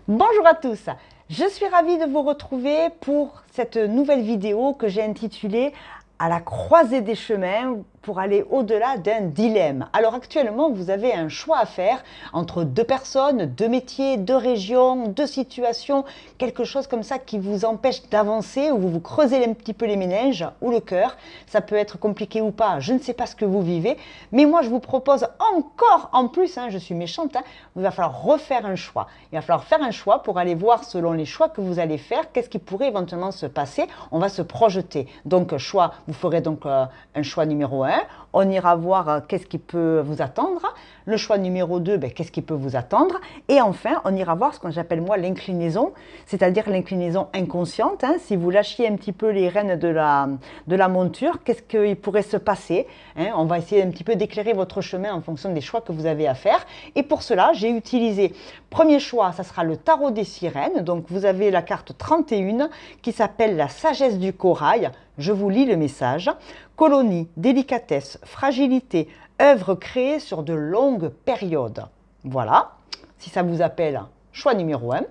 Bonjour à tous, je suis ravie de vous retrouver pour cette nouvelle vidéo que j'ai intitulée « À la croisée des chemins » pour aller au-delà d'un dilemme. Alors actuellement, vous avez un choix à faire entre deux personnes, deux métiers, deux régions, deux situations, quelque chose comme ça qui vous empêche d'avancer ou vous vous creusez un petit peu les méninges ou le cœur. Ça peut être compliqué ou pas, je ne sais pas ce que vous vivez, mais moi je vous propose encore en plus, je suis méchante, il va falloir refaire un choix. Il va falloir faire un choix pour aller voir selon les choix que vous allez faire, qu'est-ce qui pourrait éventuellement se passer. On va se projeter. Donc choix, vous ferez donc un choix numéro 1. On ira voir qu'est-ce qui peut vous attendre. Le choix numéro 2, qu'est-ce qui peut vous attendre. Et enfin, on ira voir ce que j'appelle moi l'inclinaison, c'est-à-dire l'inclinaison inconsciente. Si vous lâchiez un petit peu les rênes de la monture, qu'est-ce qu'il pourrait se passer? On va essayer un petit peu d'éclairer votre chemin en fonction des choix que vous avez à faire. Et pour cela, j'ai utilisé, premier choix, ça sera le tarot des sirènes. Donc vous avez la carte 31 qui s'appelle la sagesse du corail. Je vous lis le message. Colonie, délicatesse, fragilité, œuvre créée sur de longues périodes. Voilà, si ça vous appelle, choix numéro 1.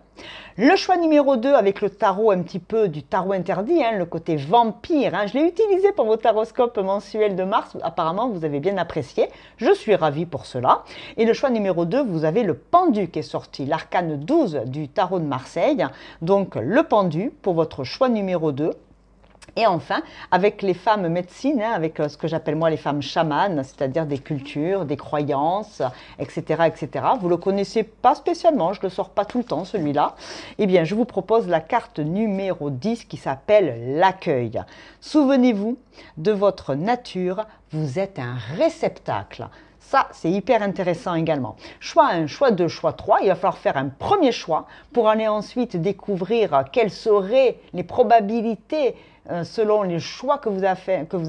Le choix numéro 2 avec le tarot un petit peu du tarot interdit, le côté vampire. Je l'ai utilisé pour vos taroscopes mensuels de mars. Apparemment, vous avez bien apprécié. Je suis ravie pour cela. Et le choix numéro 2, vous avez le pendu qui est sorti, l'arcane 12 du tarot de Marseille. Donc, le pendu pour votre choix numéro 2. Et enfin, avec les femmes médecines, avec ce que j'appelle moi les femmes chamanes, c'est-à-dire des cultures, des croyances, etc., etc. Vous ne le connaissez pas spécialement, je ne le sors pas tout le temps celui-là. Eh bien, je vous propose la carte numéro 10 qui s'appelle l'accueil. Souvenez-vous de votre nature, vous êtes un réceptacle. Ça, c'est hyper intéressant également. Choix 1, choix 2, choix 3. Il va falloir faire un premier choix pour aller ensuite découvrir quelles seraient les probabilités selon les choix que vous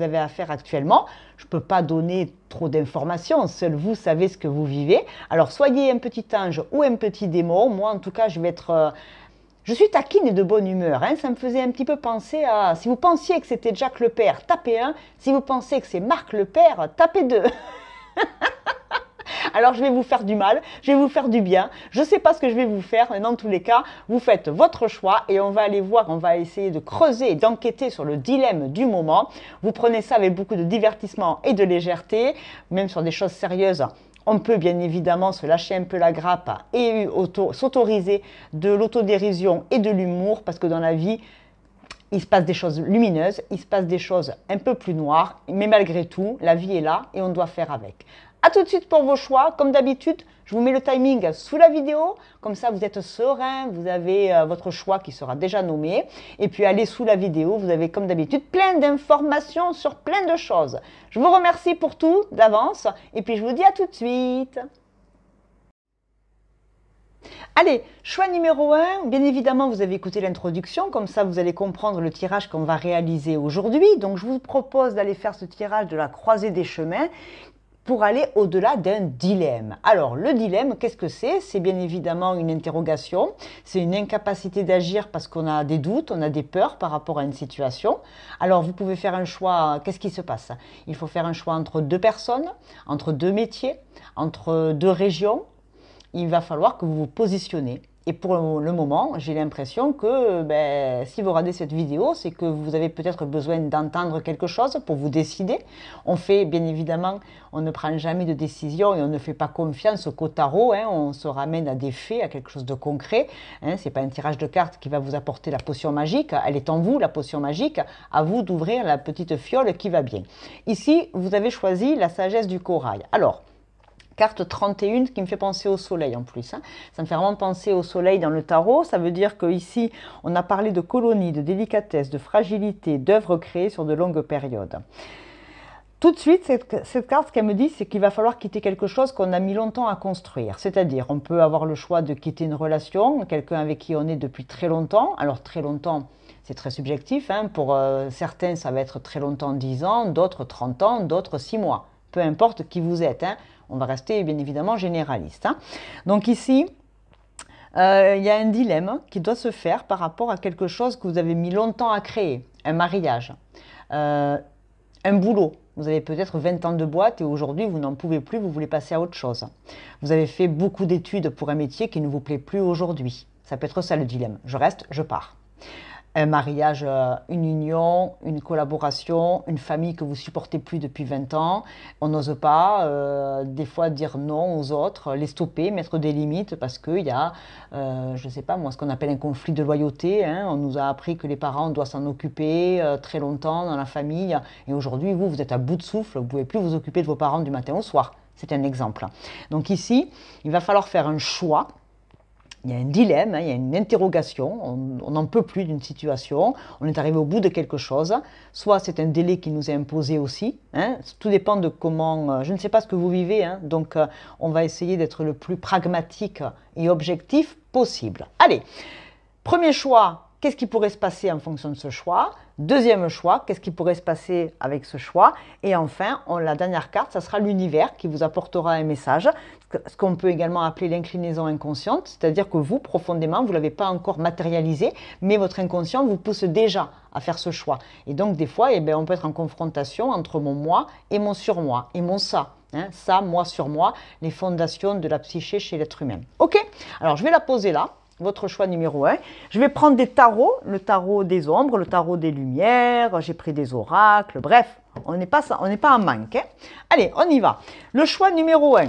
avez à faire actuellement. Je ne peux pas donner trop d'informations, seul vous savez ce que vous vivez. Alors, soyez un petit ange ou un petit démon. Moi, en tout cas, je vais être... Je suis taquine et de bonne humeur. Ça me faisait un petit peu penser à... Si vous pensiez que c'était Jacques le Père, tapez 1. Si vous pensez que c'est Marc le Père, tapez 2. Alors je vais vous faire du mal, je vais vous faire du bien, je ne sais pas ce que je vais vous faire, mais dans tous les cas, vous faites votre choix et on va aller voir, on va essayer de creuser et d'enquêter sur le dilemme du moment. Vous prenez ça avec beaucoup de divertissement et de légèreté, même sur des choses sérieuses. On peut bien évidemment se lâcher un peu la grappe et s'autoriser de l'autodérision et de l'humour parce que dans la vie, il se passe des choses lumineuses, il se passe des choses un peu plus noires, mais malgré tout, la vie est là et on doit faire avec. A tout de suite pour vos choix. Comme d'habitude, je vous mets le timing sous la vidéo. Comme ça, vous êtes serein, vous avez votre choix qui sera déjà nommé. Et puis, allez sous la vidéo, vous avez comme d'habitude plein d'informations sur plein de choses. Je vous remercie pour tout d'avance et puis je vous dis à tout de suite. Allez, choix numéro 1, bien évidemment vous avez écouté l'introduction, comme ça vous allez comprendre le tirage qu'on va réaliser aujourd'hui. Donc je vous propose d'aller faire ce tirage de la croisée des chemins pour aller au-delà d'un dilemme. Alors le dilemme, qu'est-ce que c'est? C'est bien évidemment une interrogation, c'est une incapacité d'agir parce qu'on a des doutes, on a des peurs par rapport à une situation. Alors vous pouvez faire un choix, qu'est-ce qui se passe? Il faut faire un choix entre deux personnes, entre deux métiers, entre deux régions. Il va falloir que vous vous positionnez. Et pour le moment, j'ai l'impression que si vous regardez cette vidéo, c'est que vous avez peut-être besoin d'entendre quelque chose pour vous décider. On fait, bien évidemment, on ne prend jamais de décision et on ne fait pas confiance qu'au tarot. On se ramène à des faits, à quelque chose de concret. Ce n'est pas un tirage de cartes qui va vous apporter la potion magique. Elle est en vous, la potion magique. À vous d'ouvrir la petite fiole qui va bien. Ici, vous avez choisi la sagesse du corail. Alors, carte 31 qui me fait penser au soleil en plus. Ça me fait vraiment penser au soleil dans le tarot. Ça veut dire qu'ici, on a parlé de colonie, de délicatesse, de fragilité, d'œuvres créées sur de longues périodes. Tout de suite, cette carte, ce qu'elle me dit, c'est qu'il va falloir quitter quelque chose qu'on a mis longtemps à construire. C'est-à-dire, on peut avoir le choix de quitter une relation, quelqu'un avec qui on est depuis très longtemps. Alors, très longtemps, c'est très subjectif. Pour certains, ça va être très longtemps, 10 ans, d'autres 30 ans, d'autres 6 mois. Peu importe qui vous êtes. On va rester bien évidemment généraliste. Donc ici, il y a un dilemme qui doit se faire par rapport à quelque chose que vous avez mis longtemps à créer. Un mariage, un boulot. Vous avez peut-être 20 ans de boîte et aujourd'hui vous n'en pouvez plus, vous voulez passer à autre chose. Vous avez fait beaucoup d'études pour un métier qui ne vous plaît plus aujourd'hui. Ça peut être ça le dilemme. Je reste, je pars. Un mariage, une union, une collaboration, une famille que vous supportez plus depuis 20 ans. On n'ose pas, des fois, dire non aux autres, les stopper, mettre des limites parce qu'il y a, je ne sais pas moi, ce qu'on appelle un conflit de loyauté. Hein. On nous a appris que les parents doivent s'en occuper très longtemps dans la famille. Et aujourd'hui, vous êtes à bout de souffle, vous ne pouvez plus vous occuper de vos parents du matin au soir. C'est un exemple. Donc ici, il va falloir faire un choix. Il y a un dilemme, hein, il y a une interrogation, on n'en peut plus d'une situation, on est arrivé au bout de quelque chose, soit c'est un délai qui nous est imposé aussi, hein, tout dépend de comment, je ne sais pas ce que vous vivez, hein, donc on va essayer d'être le plus pragmatique et objectif possible. Allez, premier choix, qu'est-ce qui pourrait se passer en fonction de ce choix? Deuxième choix, qu'est-ce qui pourrait se passer avec ce choix? Et enfin, la dernière carte, ça sera l'univers qui vous apportera un message, ce qu'on peut également appeler l'inclinaison inconsciente, c'est-à-dire que vous, profondément, vous ne l'avez pas encore matérialisé, mais votre inconscient vous pousse déjà à faire ce choix. Et donc, des fois, on peut être en confrontation entre mon moi et mon surmoi, et mon ça. Hein, ça, moi sur moi, les fondations de la psyché chez l'être humain. Ok, alors je vais la poser là. Votre choix numéro 1. Je vais prendre des tarots, le tarot des ombres, le tarot des lumières, j'ai pris des oracles, bref, on n'est pas en manque. Hein. Allez, on y va. Le choix numéro 1.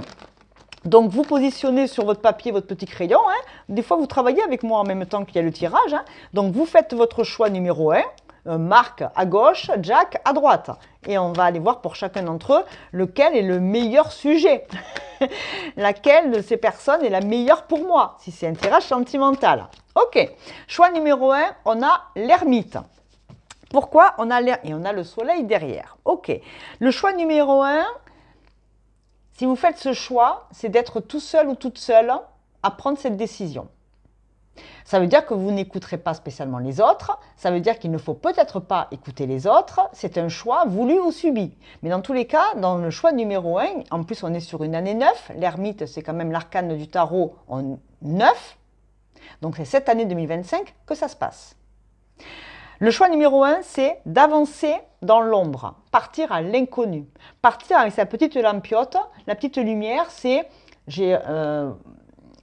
Donc, vous positionnez sur votre papier votre petit crayon. Hein. Des fois, vous travaillez avec moi en même temps qu'il y a le tirage. Hein. Donc, vous faites votre choix numéro 1. Marc à gauche, Jack à droite. Et on va aller voir pour chacun d'entre eux lequel est le meilleur sujet. Laquelle de ces personnes est la meilleure pour moi, si c'est un tirage sentimental. Ok, choix numéro 1, on a l'ermite. Pourquoi on a l'ermite? Et on a le soleil derrière. Ok, le choix numéro 1, si vous faites ce choix, c'est d'être tout seul ou toute seule à prendre cette décision. Ça veut dire que vous n'écouterez pas spécialement les autres, ça veut dire qu'il ne faut peut-être pas écouter les autres, c'est un choix voulu ou subi. Mais dans tous les cas, dans le choix numéro 1, en plus on est sur une année 9, l'ermite c'est quand même l'arcane du tarot en 9, donc c'est cette année 2025 que ça se passe. Le choix numéro 1, c'est d'avancer dans l'ombre, partir à l'inconnu, partir avec sa petite lampiote, la petite lumière, c'est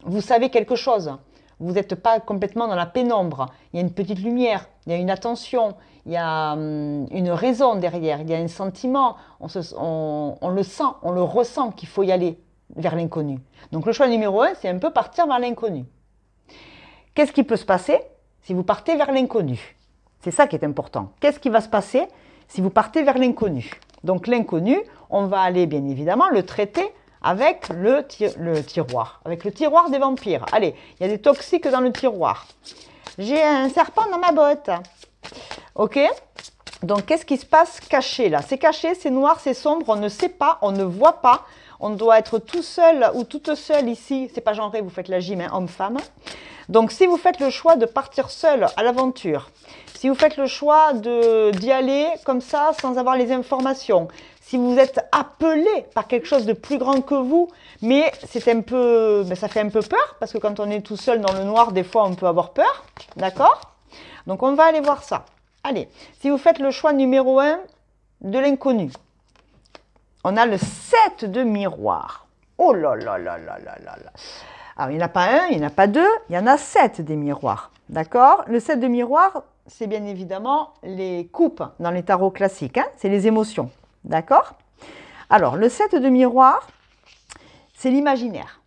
vous savez quelque chose. Vous n'êtes pas complètement dans la pénombre. Il y a une petite lumière, il y a une attention, il y a une raison derrière, il y a un sentiment. On le sent, on le ressent qu'il faut y aller vers l'inconnu. Donc le choix numéro 1, c'est un peu partir vers l'inconnu. Qu'est-ce qui peut se passer si vous partez vers l'inconnu? C'est ça qui est important. Qu'est-ce qui va se passer si vous partez vers l'inconnu? Donc l'inconnu, on va aller bien évidemment le traiter avec le tiroir, avec le tiroir des vampires. Allez, il y a des toxiques dans le tiroir. J'ai un serpent dans ma botte. Ok? Donc, qu'est-ce qui se passe caché là? C'est caché, c'est noir, c'est sombre, on ne sait pas, on ne voit pas. On doit être tout seul ou toute seule ici. C'est pas genré, vous faites la gym, hein, homme-femme. Donc, si vous faites le choix de partir seul à l'aventure, si vous faites le choix d'y aller comme ça sans avoir les informations, si vous êtes appelé par quelque chose de plus grand que vous, mais c'est un peu, ça fait un peu peur, parce que quand on est tout seul dans le noir, des fois on peut avoir peur, d'accord? Donc on va aller voir ça. Allez, si vous faites le choix numéro 1 de l'inconnu, on a le 7 de miroir. Oh là là là là là là là. Alors il n'y en a pas un, il n'y en a pas deux, il y en a 7 des miroirs, d'accord? Le 7 de miroir, c'est bien évidemment les coupes dans les tarots classiques, hein, c'est les émotions. D'accord? Alors, le 7 de miroir, c'est l'imaginaire.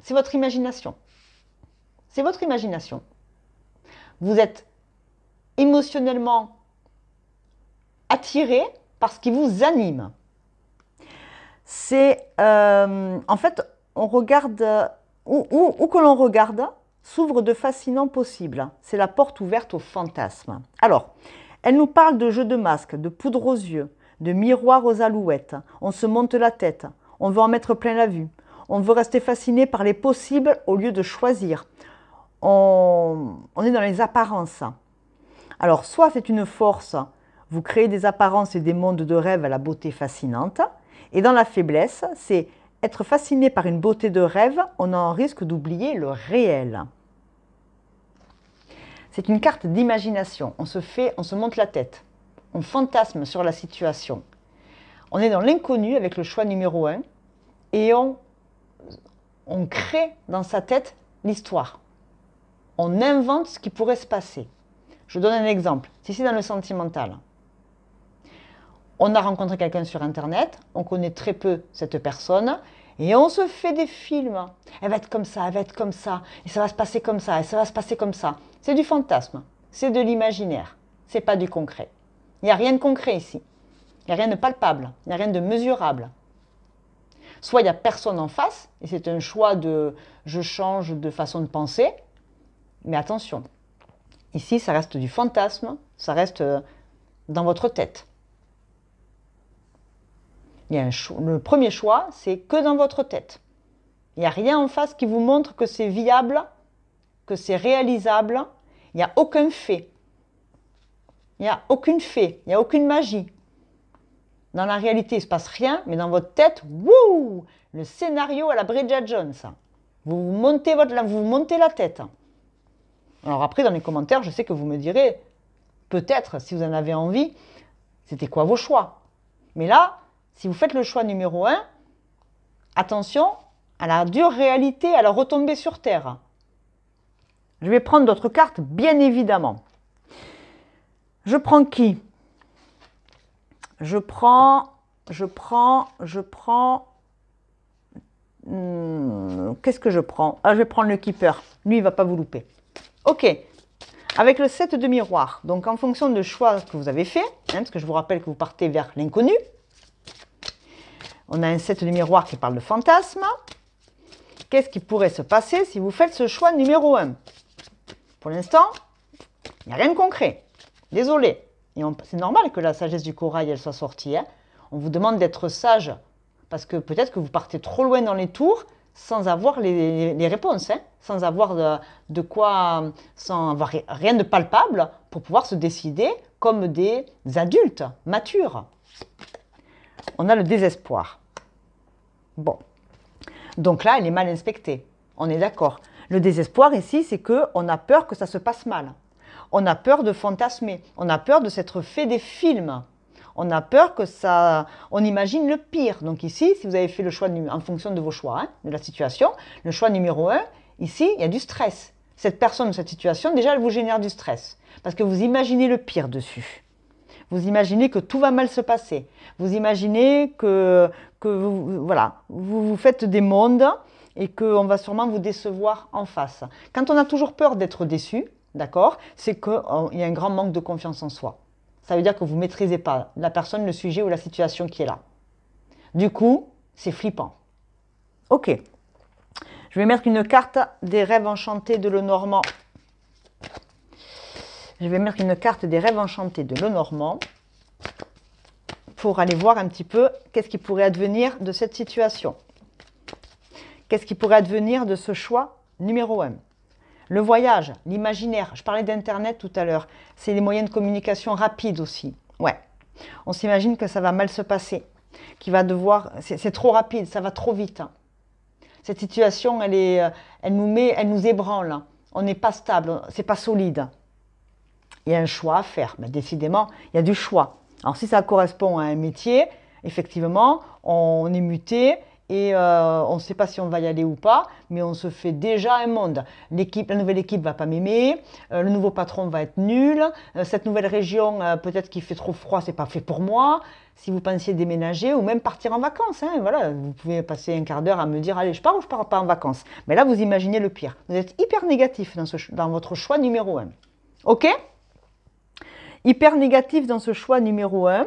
C'est votre imagination. C'est votre imagination. Vous êtes émotionnellement attiré par ce qui vous anime. C'est, en fait, on regarde, où que l'on regarde, s'ouvre de fascinants possibles. C'est la porte ouverte au fantasme. Alors, elle nous parle de jeux de masques, de poudre aux yeux, de miroirs aux alouettes. On se monte la tête, on veut en mettre plein la vue. On veut rester fasciné par les possibles au lieu de choisir. On est dans les apparences. Alors, soit c'est une force, vous créez des apparences et des mondes de rêve à la beauté fascinante. Et dans la faiblesse, c'est être fasciné par une beauté de rêve, on a un risque d'oublier le réel. C'est une carte d'imagination. On se monte la tête. On fantasme sur la situation. On est dans l'inconnu avec le choix numéro 1 et on crée dans sa tête l'histoire. on invente ce qui pourrait se passer. Je vous donne un exemple. Si c'est dans le sentimental, on a rencontré quelqu'un sur Internet, on connaît très peu cette personne, et on se fait des films. Elle va être comme ça, elle va être comme ça, et ça va se passer comme ça, et ça va se passer comme ça. C'est du fantasme, c'est de l'imaginaire, c'est pas du concret. Il n'y a rien de concret ici. Il n'y a rien de palpable, il n'y a rien de mesurable. Soit il n'y a personne en face, et c'est un choix de je change de façon de penser, mais attention, ici ça reste du fantasme, ça reste dans votre tête. Il y a le premier choix, c'est que dans votre tête. Il n'y a rien en face qui vous montre que c'est viable, que c'est réalisable. Il n'y a aucun fait. Il n'y a aucune fée, il n'y a aucune magie. Dans la réalité, il ne se passe rien, mais dans votre tête, wouh, le scénario à la Bridget Jones. Vous vous montez la tête. Alors après, dans les commentaires, je sais que vous me direz, peut-être, si vous en avez envie, c'était quoi vos choix? Mais là, si vous faites le choix numéro 1, attention à la dure réalité, à la retombée sur terre. Je vais prendre d'autres cartes, bien évidemment. Je prends qui? Je prends... Qu'est-ce que je prends? Ah, je vais prendre le Keeper. Lui, il ne va pas vous louper. Ok. Avec le 7 de miroir, donc en fonction du choix que vous avez fait, parce que je vous rappelle que vous partez vers l'inconnu, on a un 7 de miroir qui parle de fantasme. Qu'est-ce qui pourrait se passer si vous faites ce choix numéro 1? Pour l'instant, il n'y a rien de concret. Désolé. Et c'est normal que la sagesse du corail, elle soit sortie. Hein. On vous demande d'être sage, parce que peut-être que vous partez trop loin dans les tours sans avoir les réponses, hein, sans avoir sans avoir rien de palpable pour pouvoir se décider comme des adultes matures. On a le désespoir. Bon. Donc là, elle est mal inspectée. On est d'accord. Le désespoir ici, c'est qu'on a peur que ça se passe mal. On a peur de fantasmer. On a peur de s'être fait des films. On a peur que ça... On imagine le pire. Donc ici, si vous avez fait le choix en fonction de vos choix, hein, de la situation, le choix numéro 1, ici, il y a du stress. Cette personne, cette situation, déjà, elle vous génère du stress. Parce que vous imaginez le pire dessus. Vous imaginez que tout va mal se passer. Vous imaginez que vous faites des mondes et qu'on va sûrement vous décevoir en face. Quand on a toujours peur d'être déçu, d'accord, c'est qu'il y a un grand manque de confiance en soi. Ça veut dire que vous ne maîtrisez pas la personne, le sujet ou la situation qui est là. Du coup, c'est flippant. Ok. Je vais mettre une carte des rêves enchantés de Lenormand. Je vais mettre une carte des rêves enchantés de Lenormand pour aller voir un petit peu qu'est-ce qui pourrait advenir de cette situation. Qu'est-ce qui pourrait advenir de ce choix numéro 1? Le voyage, l'imaginaire. Je parlais d'Internet tout à l'heure. C'est les moyens de communication rapides aussi. Ouais. On s'imagine que ça va mal se passer. Qu'il va devoir... C'est trop rapide, ça va trop vite. Cette situation, elle nous ébranle. On n'est pas stable, c'est pas solide. Il y a un choix à faire. Ben, décidément, il y a du choix. Alors, si ça correspond à un métier, effectivement, on est muté et on ne sait pas si on va y aller ou pas, mais on se fait déjà un monde. La nouvelle équipe ne va pas m'aimer, le nouveau patron va être nul, cette nouvelle région, peut-être qu'il fait trop froid, c'est pas fait pour moi. Si vous pensiez déménager ou même partir en vacances, hein, voilà, vous pouvez passer un quart d'heure à me dire, allez, je pars ou je pars pas en vacances. Mais là, vous imaginez le pire. Vous êtes hyper négatif dans votre choix numéro 1. OK? Hyper négatif dans ce choix numéro 1.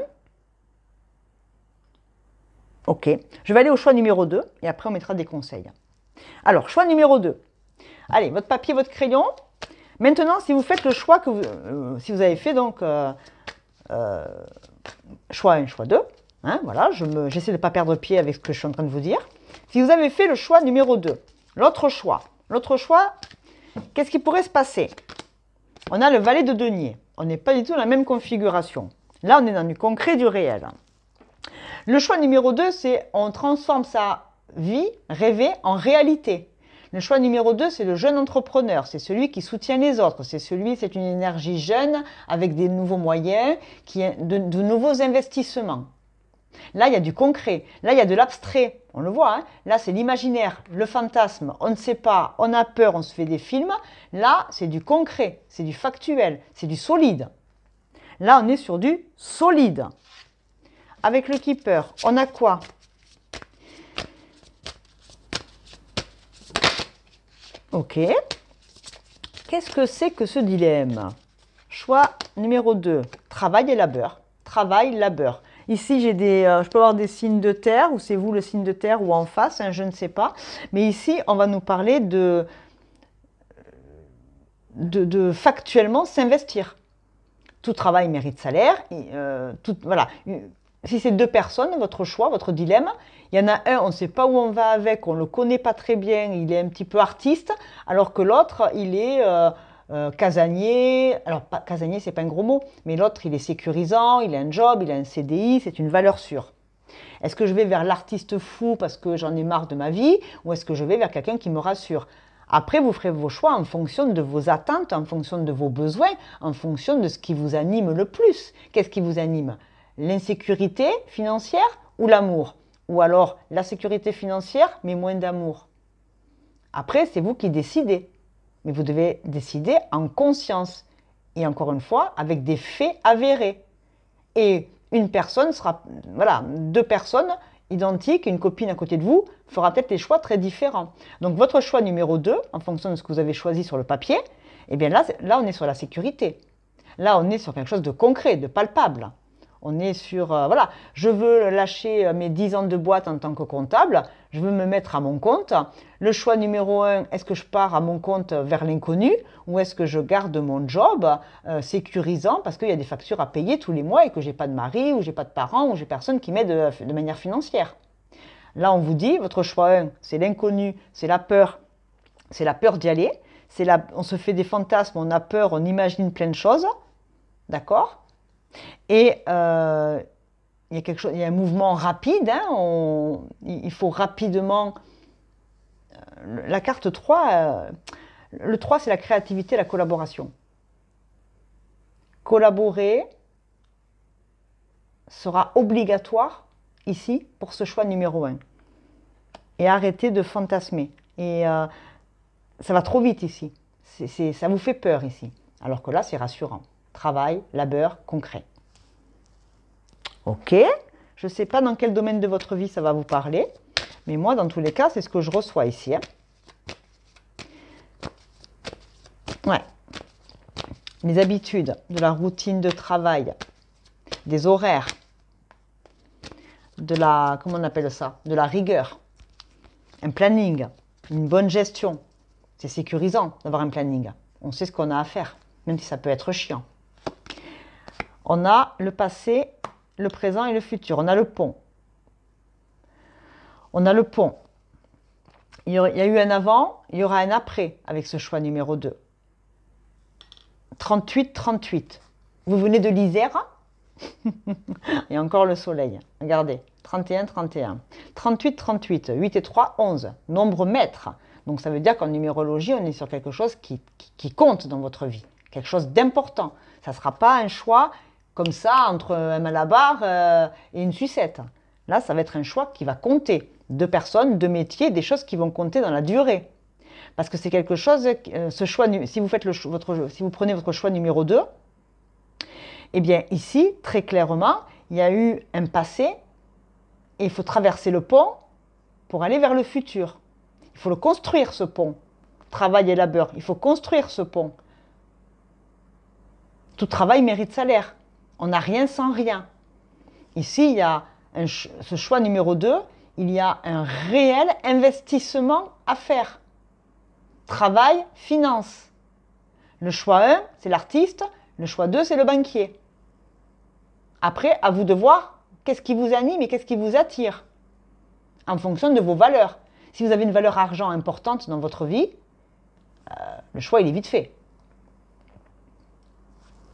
Ok. Je vais aller au choix numéro 2 et après on mettra des conseils. Alors, choix numéro 2. Allez, votre papier, votre crayon. Maintenant, si vous faites le choix que si vous avez fait donc choix 1, choix 2, hein, voilà, j'essaie de ne pas perdre pied avec ce que je suis en train de vous dire. Si vous avez fait le choix numéro 2, l'autre choix, qu'est-ce qui pourrait se passer? On a le valet de denier. On n'est pas du tout dans la même configuration. Là, on est dans du concret, du réel. Le choix numéro 2, c'est on transforme sa vie rêvée en réalité. Le choix numéro 2, c'est le jeune entrepreneur. C'est celui qui soutient les autres. C'est une énergie jeune avec des nouveaux moyens, de nouveaux investissements. Là, il y a du concret. Là, il y a de l'abstrait. On le voit, hein. Là, c'est l'imaginaire, le fantasme. On ne sait pas, on a peur, on se fait des films. Là, c'est du concret, c'est du factuel, c'est du solide. Là, on est sur du solide. Avec le keeper, on a quoi? Ok. Qu'est-ce que c'est que ce dilemme? Choix numéro 2, travail et labeur. Travail, labeur. Ici, j'ai je peux avoir des signes de terre, ou c'est vous le signe de terre, ou en face, hein, je ne sais pas. Mais ici, on va nous parler de factuellement s'investir. Tout travail mérite salaire. Voilà. Si c'est 2 personnes, votre choix, votre dilemme, il y en a un, on ne sait pas où on va avec, on ne le connaît pas très bien, il est un petit peu artiste, alors que l'autre, il est casanier. Alors, casanier, c'est pas un gros mot, mais l'autre, il est sécurisant, il a un job, il a un CDI, c'est une valeur sûre. Est-ce que je vais vers l'artiste fou parce que j'en ai marre de ma vie, ou est-ce que je vais vers quelqu'un qui me rassure? Après, vous ferez vos choix en fonction de vos attentes, en fonction de vos besoins, en fonction de ce qui vous anime le plus. Qu'est-ce qui vous anime? L'insécurité financière ou l'amour? Ou alors la sécurité financière, mais moins d'amour? Après, c'est vous qui décidez. Mais vous devez décider en conscience. Et encore une fois, avec des faits avérés. Et une personne sera, voilà, 2 personnes identiques, une copine à côté de vous, fera peut-être des choix très différents. Donc votre choix numéro 2, en fonction de ce que vous avez choisi sur le papier, eh bien là on est sur la sécurité. Là, on est sur quelque chose de concret, de palpable. On est sur, voilà, je veux lâcher mes 10 ans de boîte en tant que comptable, je veux me mettre à mon compte. Le choix numéro 1, est-ce que je pars à mon compte vers l'inconnu ou est-ce que je garde mon job sécurisant parce qu'il y a des factures à payer tous les mois et que je n'ai pas de mari ou je n'ai pas de parents ou j'ai personne qui m'aide de manière financière. Là, on vous dit, votre choix 1, c'est l'inconnu, c'est la peur d'y aller. On se fait des fantasmes, on a peur, on imagine plein de choses. D'accord? Et il y a un mouvement rapide, hein, il faut rapidement... La carte 3, le 3 c'est la créativité, la collaboration. Collaborer sera obligatoire ici pour ce choix numéro 1. Et arrêtez de fantasmer. Et ça va trop vite ici. Ça vous fait peur ici. Alors que là, c'est rassurant. Travail, labeur, concret. Ok, je ne sais pas dans quel domaine de votre vie ça va vous parler, mais moi, dans tous les cas, c'est ce que je reçois ici. Hein. Ouais. Les habitudes, de la routine de travail, des horaires, de la, comment on appelle ça, de la rigueur, un planning, une bonne gestion. C'est sécurisant d'avoir un planning. On sait ce qu'on a à faire, même si ça peut être chiant. On a le passé, le présent et le futur. On a le pont. On a le pont. Il y a eu un avant, il y aura un après avec ce choix numéro 2. 38-38. Vous venez de l'Isère. Il y a encore le soleil. Regardez. 31-31. 38-38. 8 et 3, 11. Nombre maître. Donc ça veut dire qu'en numérologie, on est sur quelque chose qui compte dans votre vie. Quelque chose d'important. Ça ne sera pas un choix comme ça entre un malabar et une sucette. Là, ça va être un choix qui va compter. 2 personnes, 2 métiers, des choses qui vont compter dans la durée. Parce que c'est quelque chose, ce choix, si vous prenez votre choix numéro 2, eh bien ici, très clairement, il y a eu un passé et il faut traverser le pont pour aller vers le futur. Il faut le construire, ce pont. Travail et labeur, il faut construire ce pont. Tout travail mérite salaire. On n'a rien sans rien. Ici, il y a ce choix numéro 2, il y a un réel investissement à faire. Travail, finance. Le choix 1, c'est l'artiste. Le choix 2, c'est le banquier. Après, à vous de voir qu'est-ce qui vous anime et qu'est-ce qui vous attire en fonction de vos valeurs. Si vous avez une valeur argent importante dans votre vie, le choix, il est vite fait.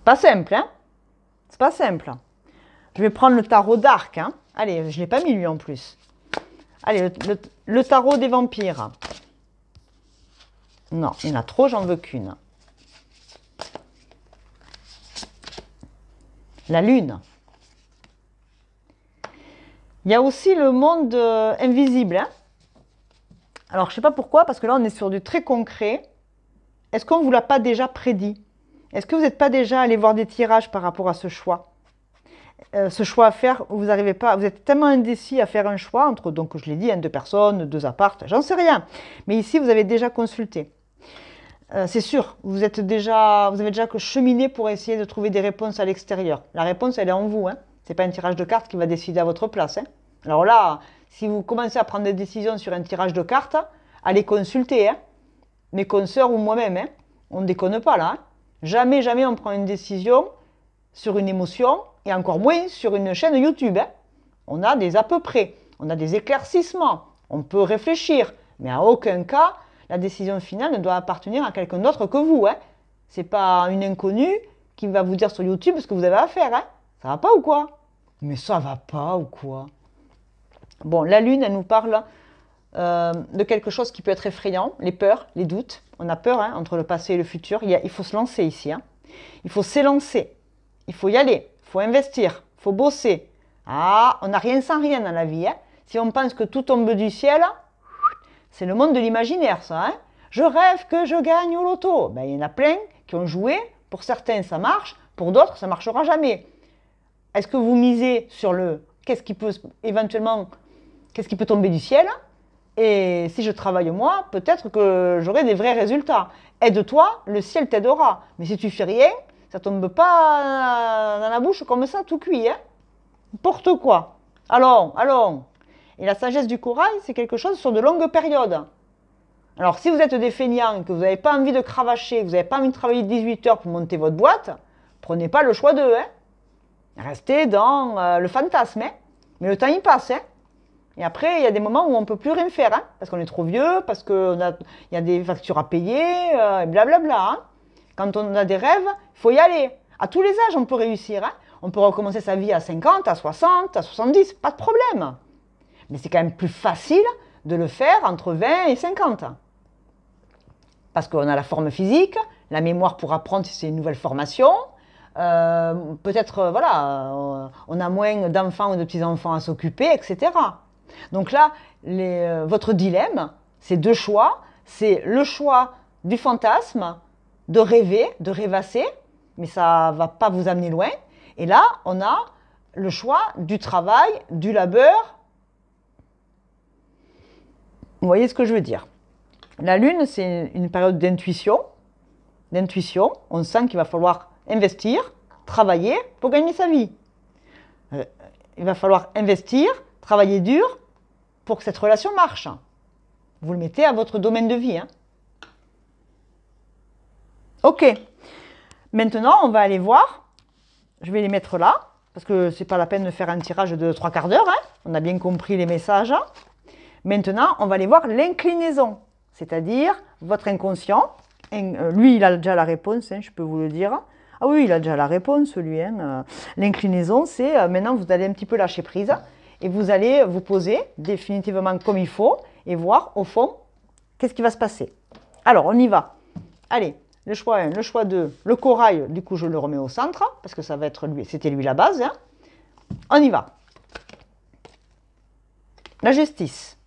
Pas simple, hein? C'est pas simple. Je vais prendre le tarot d'Arc. Hein. Allez, je ne l'ai pas mis lui en plus. Allez, le tarot des vampires. Non, il y en a trop, j'en veux qu'une. La lune. Il y a aussi le monde invisible, hein. Alors, je ne sais pas pourquoi, parce que là, on est sur du très concret. Est-ce qu'on ne vous l'a pas déjà prédit? Est-ce que vous n'êtes pas déjà allé voir des tirages par rapport à ce choix? Ce choix à faire, vous n'arrivez pas, vous êtes tellement indécis à faire un choix entre, donc je l'ai dit, hein, 2 personnes, 2 apparts, j'en sais rien. Mais ici, vous avez déjà consulté. C'est sûr, vous avez déjà cheminé pour essayer de trouver des réponses à l'extérieur. La réponse, elle est en vous, hein. Ce n'est pas un tirage de cartes qui va décider à votre place, hein. Alors là, si vous commencez à prendre des décisions sur un tirage de cartes, allez consulter, hein. Mes consoeurs ou moi-même, hein. On ne déconne pas là, hein. Jamais, jamais on prend une décision sur une émotion, et encore moins sur une chaîne YouTube, hein. On a des à peu près, on a des éclaircissements, on peut réfléchir, mais à aucun cas, la décision finale ne doit appartenir à quelqu'un d'autre que vous, hein. Ce n'est pas une inconnue qui va vous dire sur YouTube ce que vous avez à faire, hein. Ça va pas ou quoi? Mais ça va pas ou quoi? Bon, la Lune, elle nous parle de quelque chose qui peut être effrayant, les peurs, les doutes. On a peur, hein, entre le passé et le futur. Il faut se lancer ici, hein. Il faut s'élancer. Il faut y aller. Il faut investir. Il faut bosser. Ah, on n'a rien sans rien dans la vie, hein. Si on pense que tout tombe du ciel, c'est le monde de l'imaginaire, ça, hein. Je rêve que je gagne au loto. Ben, il y en a plein qui ont joué. Pour certains, ça marche. Pour d'autres, ça ne marchera jamais. Est-ce que vous misez sur le qu'est-ce qui peut éventuellement, qu'est-ce qui peut tomber du ciel? Et si je travaille moi, peut-être que j'aurai des vrais résultats. Aide-toi, le ciel t'aidera. Mais si tu fais rien, ça tombe pas dans la bouche comme ça, tout cuit, hein. N'importe quoi. Allons, allons. Et la sagesse du corail, c'est quelque chose sur de longues périodes. Alors, si vous êtes des feignants, que vous n'avez pas envie de cravacher, que vous n'avez pas envie de travailler 18 heures pour monter votre boîte, prenez pas le choix d'eux, hein. Restez dans le fantasme, hein. Mais le temps, il passe, hein. Et après, il y a des moments où on ne peut plus rien faire, hein, parce qu'on est trop vieux, parce qu'il y a des factures à payer, et blablabla, hein. Quand on a des rêves, il faut y aller. À tous les âges, on peut réussir, hein. On peut recommencer sa vie à 50, à 60, à 70, pas de problème. Mais c'est quand même plus facile de le faire entre 20 et 50. Parce qu'on a la forme physique, la mémoire pour apprendre si c'est une nouvelle formation. Peut-être, voilà, on a moins d'enfants ou de petits-enfants à s'occuper, etc. Donc là, votre dilemme, c'est 2 choix. C'est le choix du fantasme, de rêver, de rêvasser, mais ça ne va pas vous amener loin. Et là, on a le choix du travail, du labeur. Vous voyez ce que je veux dire? La Lune, c'est une période d'intuition. On sent qu'il va falloir investir, travailler pour gagner sa vie. Il va falloir investir, travailler dur pour que cette relation marche. Vous le mettez à votre domaine de vie, hein. Ok. Maintenant, on va aller voir. Je vais les mettre là, parce que ce n'est pas la peine de faire un tirage de 3 quarts d'heure, hein. On a bien compris les messages. Maintenant, on va aller voir l'inclinaison, c'est-à-dire votre inconscient. Lui, il a déjà la réponse, hein, je peux vous le dire. Ah oui, il a déjà la réponse, lui, hein. L'inclinaison, c'est maintenant, vous allez un petit peu lâcher prise et vous allez vous poser définitivement comme il faut et voir, au fond, qu'est-ce qui va se passer. Alors, on y va. Allez, le choix 1, le choix 2, le corail, du coup, je le remets au centre, parce que ça va être lui, c'était lui la base, hein. On y va. La justice.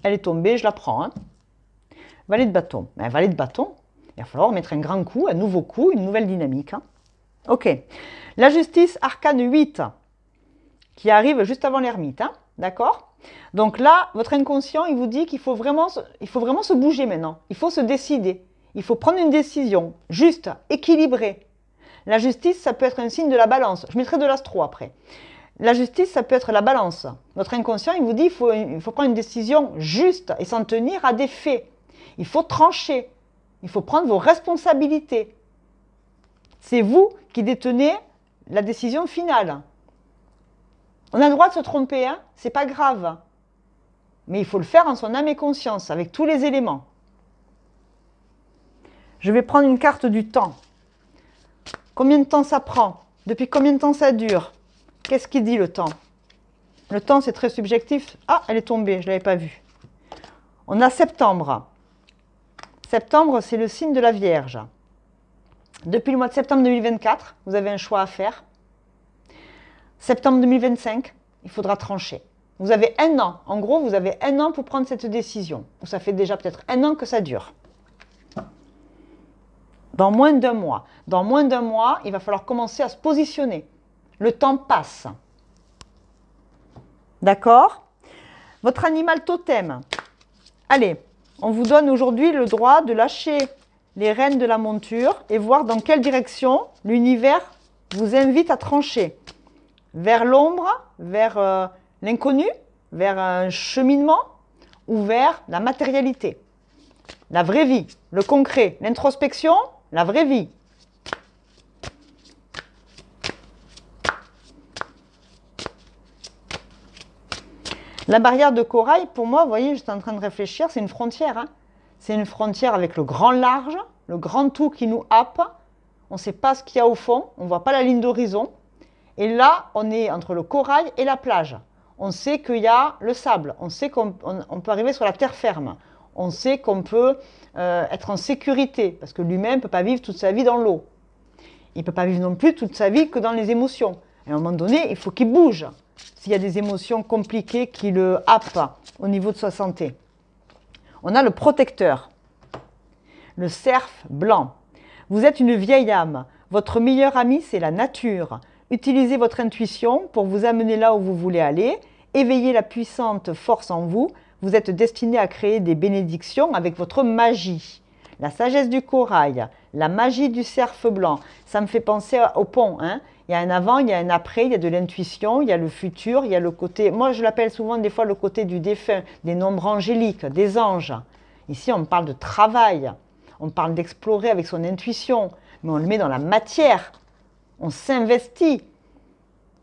Elle est tombée, je la prends, hein. Valet de bâton. Ben, valet de bâton, il va falloir mettre un grand coup, un nouveau coup, une nouvelle dynamique, hein. Ok. La justice, arcane 8, qui arrive juste avant l'ermite, hein. D'accord? Donc là, votre inconscient, il vous dit qu'il faut vraiment se bouger maintenant. Il faut se décider. Il faut prendre une décision juste, équilibrée. La justice, ça peut être un signe de la balance. Je mettrai de l'astro après. La justice, ça peut être la balance. Votre inconscient, il vous dit qu'il faut prendre une décision juste et s'en tenir à des faits. Il faut trancher. Il faut prendre vos responsabilités. C'est vous qui détenez la décision finale. On a le droit de se tromper, hein, c'est pas grave. Mais il faut le faire en son âme et conscience, avec tous les éléments. Je vais prendre une carte du temps. Combien de temps ça prend? Depuis combien de temps ça dure? Qu'est-ce qui dit le temps? Le temps, c'est très subjectif. Ah, elle est tombée, je ne l'avais pas vue. On a septembre. Septembre, c'est le signe de la Vierge. Depuis le mois de septembre 2024, vous avez un choix à faire. Septembre 2025, il faudra trancher. Vous avez 1 an. En gros, vous avez 1 an pour prendre cette décision. Ça fait déjà peut-être 1 an que ça dure. Dans moins d'1 mois. Dans moins d'1 mois, il va falloir commencer à se positionner. Le temps passe. D'accord? Votre animal totem. Allez, on vous donne aujourd'hui le droit de lâcher les rênes de la monture et voir dans quelle direction l'univers vous invite à trancher. Vers l'ombre, vers l'inconnu, vers un cheminement ou vers la matérialité. La vraie vie, le concret, l'introspection, la vraie vie. La barrière de corail, pour moi, vous voyez, j'étais en train de réfléchir, c'est une frontière. Hein. C'est une frontière avec le grand large, le grand tout qui nous happe. On ne sait pas ce qu'il y a au fond, on ne voit pas la ligne d'horizon. Et là, on est entre le corail et la plage. On sait qu'il y a le sable, on sait qu'on peut arriver sur la terre ferme. On sait qu'on peut être en sécurité, parce que l'humain ne peut pas vivre toute sa vie dans l'eau. Il ne peut pas vivre non plus toute sa vie que dans les émotions. À un moment donné, il faut qu'il bouge. S'il y a des émotions compliquées qui le happent au niveau de sa santé. On a le protecteur, le cerf blanc. Vous êtes une vieille âme. Votre meilleur ami, c'est la nature. Utilisez votre intuition pour vous amener là où vous voulez aller. Éveillez la puissante force en vous. Vous êtes destiné à créer des bénédictions avec votre magie. La sagesse du corail, la magie du cerf blanc. Ça me fait penser au pont. Hein. Il y a un avant, il y a un après, il y a de l'intuition, il y a le futur, il y a le côté... Moi, je l'appelle souvent des fois le côté du défunt, des nombres angéliques, des anges. Ici, on parle de travail. On parle d'explorer avec son intuition. Mais on le met dans la matière. On s'investit.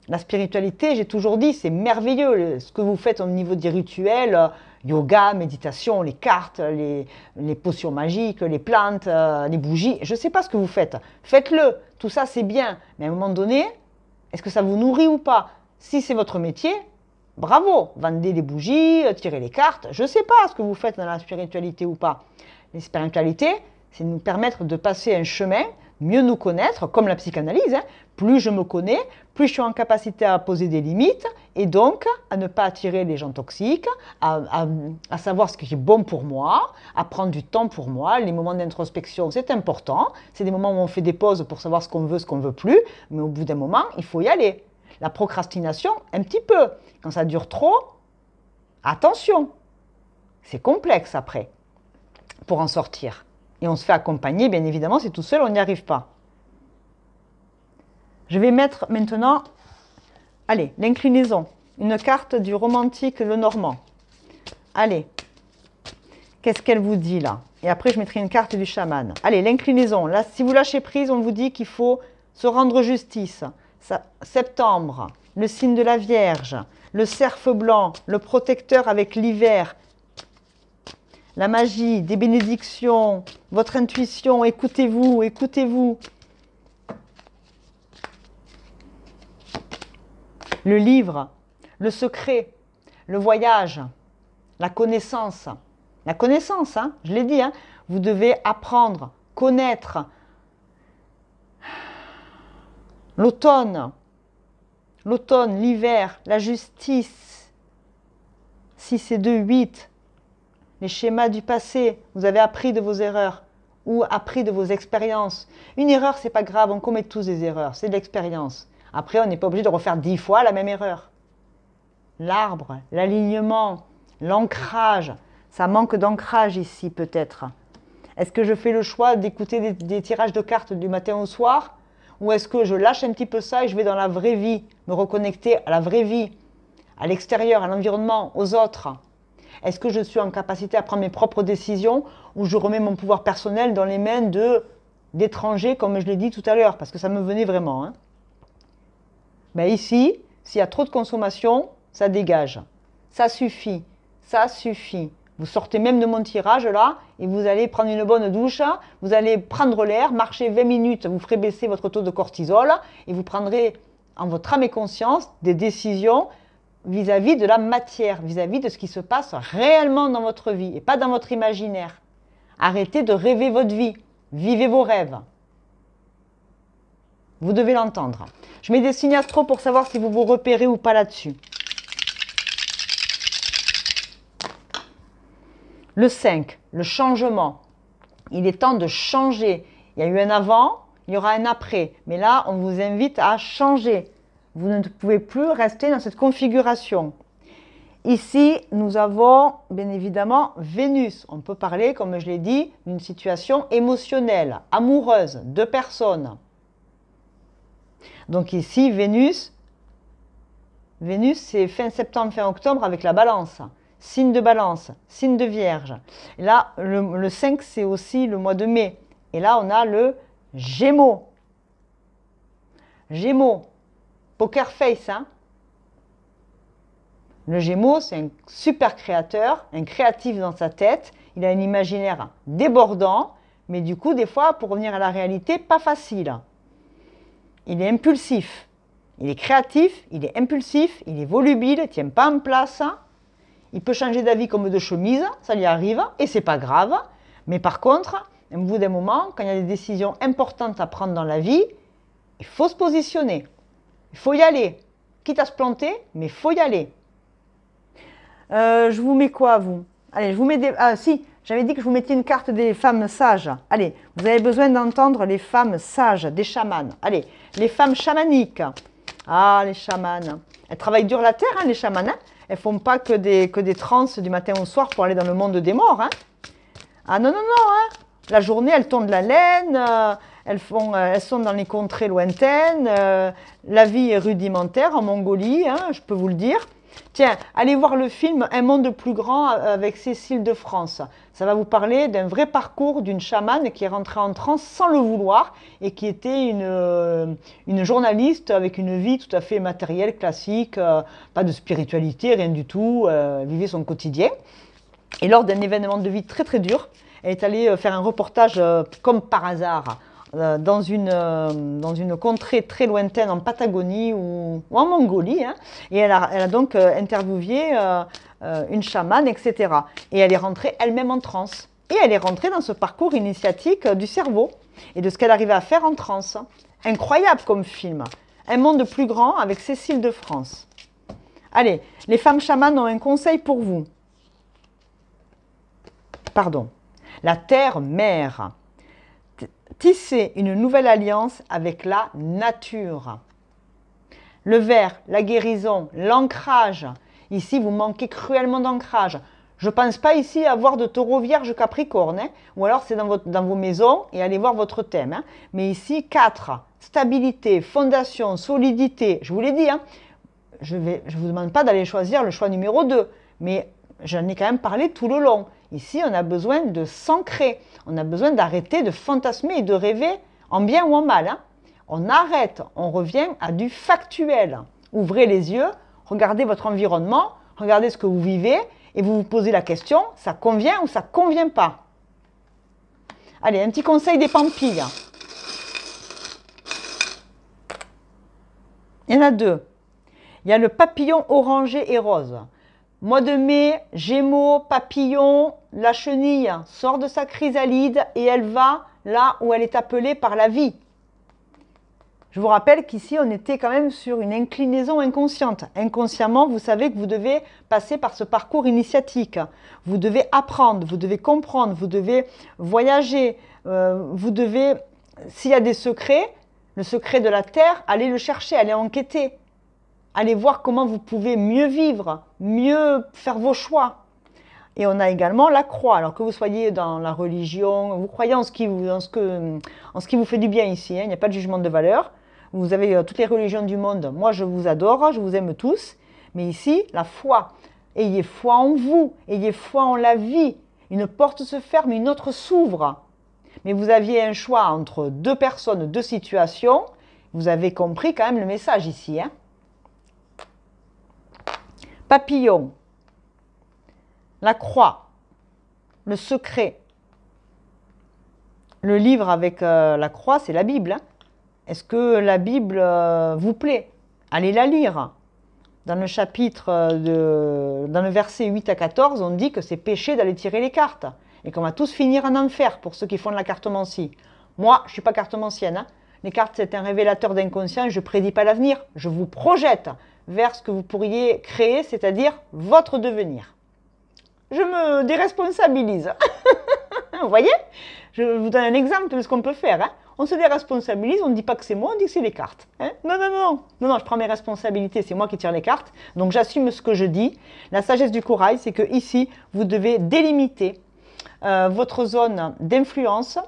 La spiritualité, j'ai toujours dit, c'est merveilleux. Ce que vous faites au niveau des rituels, yoga, méditation, les cartes, les potions magiques, les plantes, les bougies. Je ne sais pas ce que vous faites. Faites-le. Tout ça, c'est bien. Mais à un moment donné, est-ce que ça vous nourrit ou pas? Si c'est votre métier, bravo. Vendez les bougies, tirez les cartes. Je ne sais pas ce que vous faites dans la spiritualité ou pas. La spiritualité, c'est nous permettre de passer un chemin, mieux nous connaître, comme la psychanalyse. Hein. Plus je me connais, plus je suis en capacité à poser des limites et donc à ne pas attirer les gens toxiques, à savoir ce qui est bon pour moi, à prendre du temps pour moi. Les moments d'introspection, c'est important. C'est des moments où on fait des pauses pour savoir ce qu'on ne veut plus. Mais au bout d'un moment, il faut y aller. La procrastination, un petit peu. Quand ça dure trop, attention. C'est complexe après pour en sortir. Et on se fait accompagner, bien évidemment, si tout seul, on n'y arrive pas. Je vais mettre maintenant, allez, l'inclinaison. Une carte du romantique Lenormand. Allez, qu'est-ce qu'elle vous dit là? Et après, je mettrai une carte du chaman. Allez, l'inclinaison. Là, si vous lâchez prise, on vous dit qu'il faut se rendre justice. Septembre, le signe de la Vierge, le cerf blanc, le protecteur avec l'hiver, la magie, des bénédictions, votre intuition, écoutez-vous, écoutez-vous. Le livre, le secret, le voyage, la connaissance. La connaissance, hein, je l'ai dit, hein, vous devez apprendre, connaître. L'automne, l'hiver, la justice. 6 et 2, 8. Les schémas du passé, vous avez appris de vos erreurs ou appris de vos expériences. Une erreur, c'est pas grave, on commet tous des erreurs, c'est de l'expérience. Après, on n'est pas obligé de refaire 10 fois la même erreur. L'arbre, l'alignement, l'ancrage. Ça manque d'ancrage ici, peut-être. Est-ce que je fais le choix d'écouter des tirages de cartes du matin au soir? Ou est-ce que je lâche un petit peu ça et je vais dans la vraie vie, me reconnecter à la vraie vie, à l'extérieur, à l'environnement, aux autres? Est-ce que je suis en capacité à prendre mes propres décisions ou je remets mon pouvoir personnel dans les mains d'étrangers, comme je l'ai dit tout à l'heure, parce que ça me venait vraiment, hein. Ben ici, s'il y a trop de consommation, ça dégage. Ça suffit. Ça suffit. Vous sortez même de mon tirage là et vous allez prendre une bonne douche, vous allez prendre l'air, marcher 20 minutes, vous ferez baisser votre taux de cortisol et vous prendrez en votre âme et conscience des décisions vis-à-vis de la matière, vis-à-vis de ce qui se passe réellement dans votre vie et pas dans votre imaginaire. Arrêtez de rêver votre vie. Vivez vos rêves. Vous devez l'entendre. Je mets des signes astro pour savoir si vous vous repérez ou pas là-dessus. Le 5, le changement. Il est temps de changer. Il y a eu un avant, il y aura un après. Mais là, on vous invite à changer. Vous ne pouvez plus rester dans cette configuration. Ici, nous avons bien évidemment Vénus. On peut parler, comme je l'ai dit, d'une situation émotionnelle, amoureuse, de personnes. Donc ici, Vénus, c'est fin septembre, fin octobre avec la balance. Signe de balance, signe de vierge. Et là, le 5, c'est aussi le mois de mai. Et là, on a le Gémeaux. Gémeaux, poker face, hein. Le Gémeaux, c'est un super créateur, un créatif dans sa tête. Il a un imaginaire débordant, mais du coup, des fois, pour revenir à la réalité, pas facile. Il est impulsif, il est créatif, il est impulsif, il est volubile, il ne tient pas en place. Il peut changer d'avis comme de chemise, ça lui arrive, et c'est pas grave. Mais par contre, au bout d'un moment, quand il y a des décisions importantes à prendre dans la vie, il faut se positionner. Il faut y aller. Quitte à se planter, mais il faut y aller. Je vous mets quoi, vous? Allez, je vous mets des... Ah si, j'avais dit que je vous mettais une carte des femmes sages. Allez, vous avez besoin d'entendre les femmes sages, des chamanes. Allez, les femmes chamaniques. Ah, les chamanes. Elles travaillent dur la terre, hein, les chamanes. Hein. Elles ne font pas que des transes du matin au soir pour aller dans le monde des morts. Hein. Ah non, non, non. Hein. La journée, elles tondent la laine, elles sont dans les contrées lointaines. La vie est rudimentaire en Mongolie, hein, je peux vous le dire. Tiens, allez voir le film Un monde plus grand avec Cécile de France. Ça va vous parler d'un vrai parcours d'une chamane qui est rentrée en transe sans le vouloir et qui était une journaliste avec une vie tout à fait matérielle, classique, pas de spiritualité, rien du tout, vivait son quotidien. Et lors d'un événement de vie très très dur, elle est allée faire un reportage comme par hasard dans une contrée très lointaine en Patagonie ou en Mongolie. Hein, et elle a donc interviewé une chamane, etc. Et elle est rentrée elle-même en transe. Et elle est rentrée dans ce parcours initiatique du cerveau et de ce qu'elle arrivait à faire en transe. Incroyable comme film. Un monde plus grand avec Cécile de France. Allez, les femmes chamanes ont un conseil pour vous. Pardon. La terre-mère. Tisser une nouvelle alliance avec la nature. Le vert, la guérison, l'ancrage. Ici, vous manquez cruellement d'ancrage. Je ne pense pas ici avoir de taureau vierge capricorne, hein, ou alors c'est dans vos maisons et allez voir votre thème. Hein. Mais ici, 4, stabilité, fondation, solidité. Je vous l'ai dit, hein, je ne vous demande pas d'aller choisir le choix numéro 2, mais j'en ai quand même parlé tout le long. Ici, on a besoin de s'ancrer, on a besoin d'arrêter de fantasmer et de rêver en bien ou en mal. Hein. On arrête, on revient à du factuel. Ouvrez les yeux, regardez votre environnement, regardez ce que vous vivez et vous vous posez la question, ça convient ou ça ne convient pas? Allez, un petit conseil des pampilles. Il y en a 2. Il y a le papillon orangé et rose. Mois de mai, Gémeaux, papillon, la chenille sort de sa chrysalide et elle va là où elle est appelée par la vie. Je vous rappelle qu'ici, on était quand même sur une inclinaison inconsciente. Inconsciemment, vous savez que vous devez passer par ce parcours initiatique. Vous devez apprendre, vous devez comprendre, vous devez voyager, vous devez, s'il y a des secrets, le secret de la terre, allez le chercher, allez enquêter. Allez voir comment vous pouvez mieux vivre, mieux faire vos choix. Et on a également la croix. Alors que vous soyez dans la religion, vous croyez en ce qui vous fait du bien ici. Hein, il n'y a pas de jugement de valeur. Vous avez toutes les religions du monde. Moi, je vous adore, je vous aime tous. Mais ici, la foi. Ayez foi en vous, ayez foi en la vie. Une porte se ferme, une autre s'ouvre. Mais vous aviez un choix entre 2 personnes, 2 situations. Vous avez compris quand même le message ici. Hein. Papillon, la croix, le secret. Le livre avec la croix, c'est la Bible. Hein. Est-ce que la Bible vous plaît? Allez la lire. Dans le chapitre, dans le verset 8 à 14, on dit que c'est péché d'aller tirer les cartes et qu'on va tous finir en enfer pour ceux qui font de la cartomancie. Moi, je ne suis pas cartomancienne. Hein. Les cartes, c'est un révélateur d'inconscient. Je ne prédis pas l'avenir. Je vous projette vers ce que vous pourriez créer, c'est-à-dire votre devenir. je me déresponsabilise. Vous voyez? Je vous donne un exemple de ce qu'on peut faire. Hein. On se déresponsabilise, on ne dit pas que c'est moi, on dit que c'est les cartes. Hein. Non, non, non, non, non, non, je prends mes responsabilités, c'est moi qui tire les cartes. Donc j'assume ce que je dis. La sagesse du corail, c'est que ici, vous devez délimiter votre zone d'influence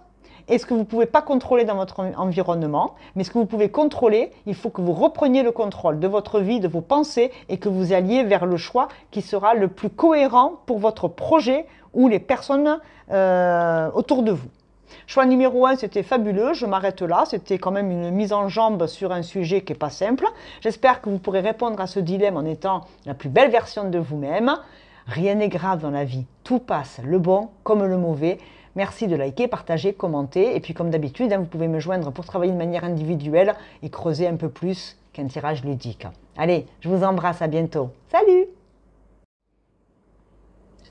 et ce que vous ne pouvez pas contrôler dans votre environnement. Mais ce que vous pouvez contrôler, il faut que vous repreniez le contrôle de votre vie, de vos pensées et que vous alliez vers le choix qui sera le plus cohérent pour votre projet ou les personnes autour de vous. Choix numéro 1, c'était fabuleux, je m'arrête là, c'était quand même une mise en jambe sur un sujet qui n'est pas simple. J'espère que vous pourrez répondre à ce dilemme en étant la plus belle version de vous-même. Rien n'est grave dans la vie, tout passe, le bon comme le mauvais. Merci de liker, partager, commenter. Et puis comme d'habitude, vous pouvez me joindre pour travailler de manière individuelle et creuser un peu plus qu'un tirage ludique. Allez, je vous embrasse, à bientôt. Salut!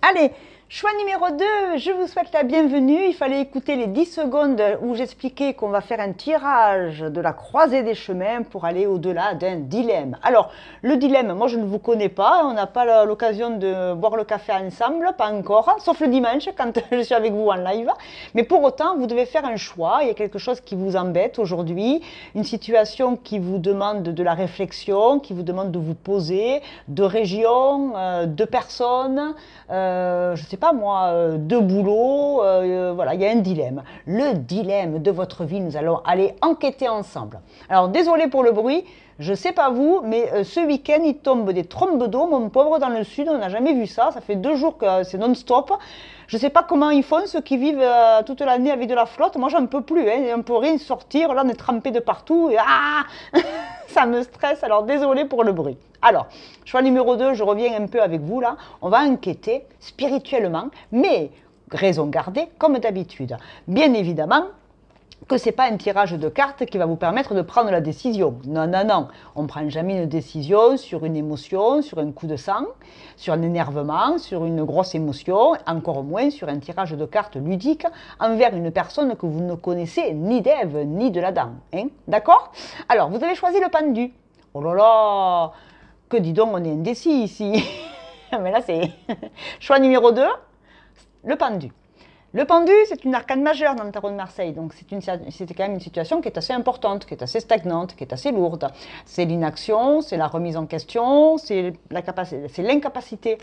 Allez, choix numéro 2, je vous souhaite la bienvenue. Il fallait écouter les 10 secondes où j'expliquais qu'on va faire un tirage de la croisée des chemins pour aller au-delà d'un dilemme. Alors, le dilemme, moi je ne vous connais pas, on n'a pas l'occasion de boire le café ensemble, pas encore, sauf le dimanche quand je suis avec vous en live. Mais pour autant, vous devez faire un choix, il y a quelque chose qui vous embête aujourd'hui, une situation qui vous demande de la réflexion, qui vous demande de vous poser, de région, de personnes, je ne sais pas moi, de boulot, voilà, il y a un dilemme. Le dilemme de votre vie, nous allons aller enquêter ensemble. Alors, désolé pour le bruit, je ne sais pas vous, mais ce week-end, il tombe des trombes d'eau, mon pauvre, dans le sud, on n'a jamais vu ça, ça fait 2 jours que c'est non-stop. Je ne sais pas comment ils font, ceux qui vivent toute l'année avec de la flotte, moi j'en peux plus, hein, on ne peut rien sortir, là on est trempé de partout, et ça me stresse, alors désolé pour le bruit. Alors, choix numéro 2, je reviens un peu avec vous là, on va enquêter spirituellement, mais raison gardée comme d'habitude. Bien évidemment, que ce n'est pas un tirage de cartes qui va vous permettre de prendre la décision. Non, non, non. On ne prend jamais une décision sur une émotion, sur un coup de sang, sur un énervement, sur une grosse émotion, encore moins sur un tirage de cartes ludique envers une personne que vous ne connaissez ni d'Ève ni de l'Adam. Hein? D'accord? Alors, vous avez choisi le pendu. Oh là là, que dis donc, on est indécis ici. Mais là, c'est choix numéro 2, le pendu. Le pendu, c'est une arcane majeure dans le tarot de Marseille, donc c'est quand même une situation qui est assez importante, qui est assez stagnante, qui est assez lourde. C'est l'inaction, c'est la remise en question, c'est l'incapacité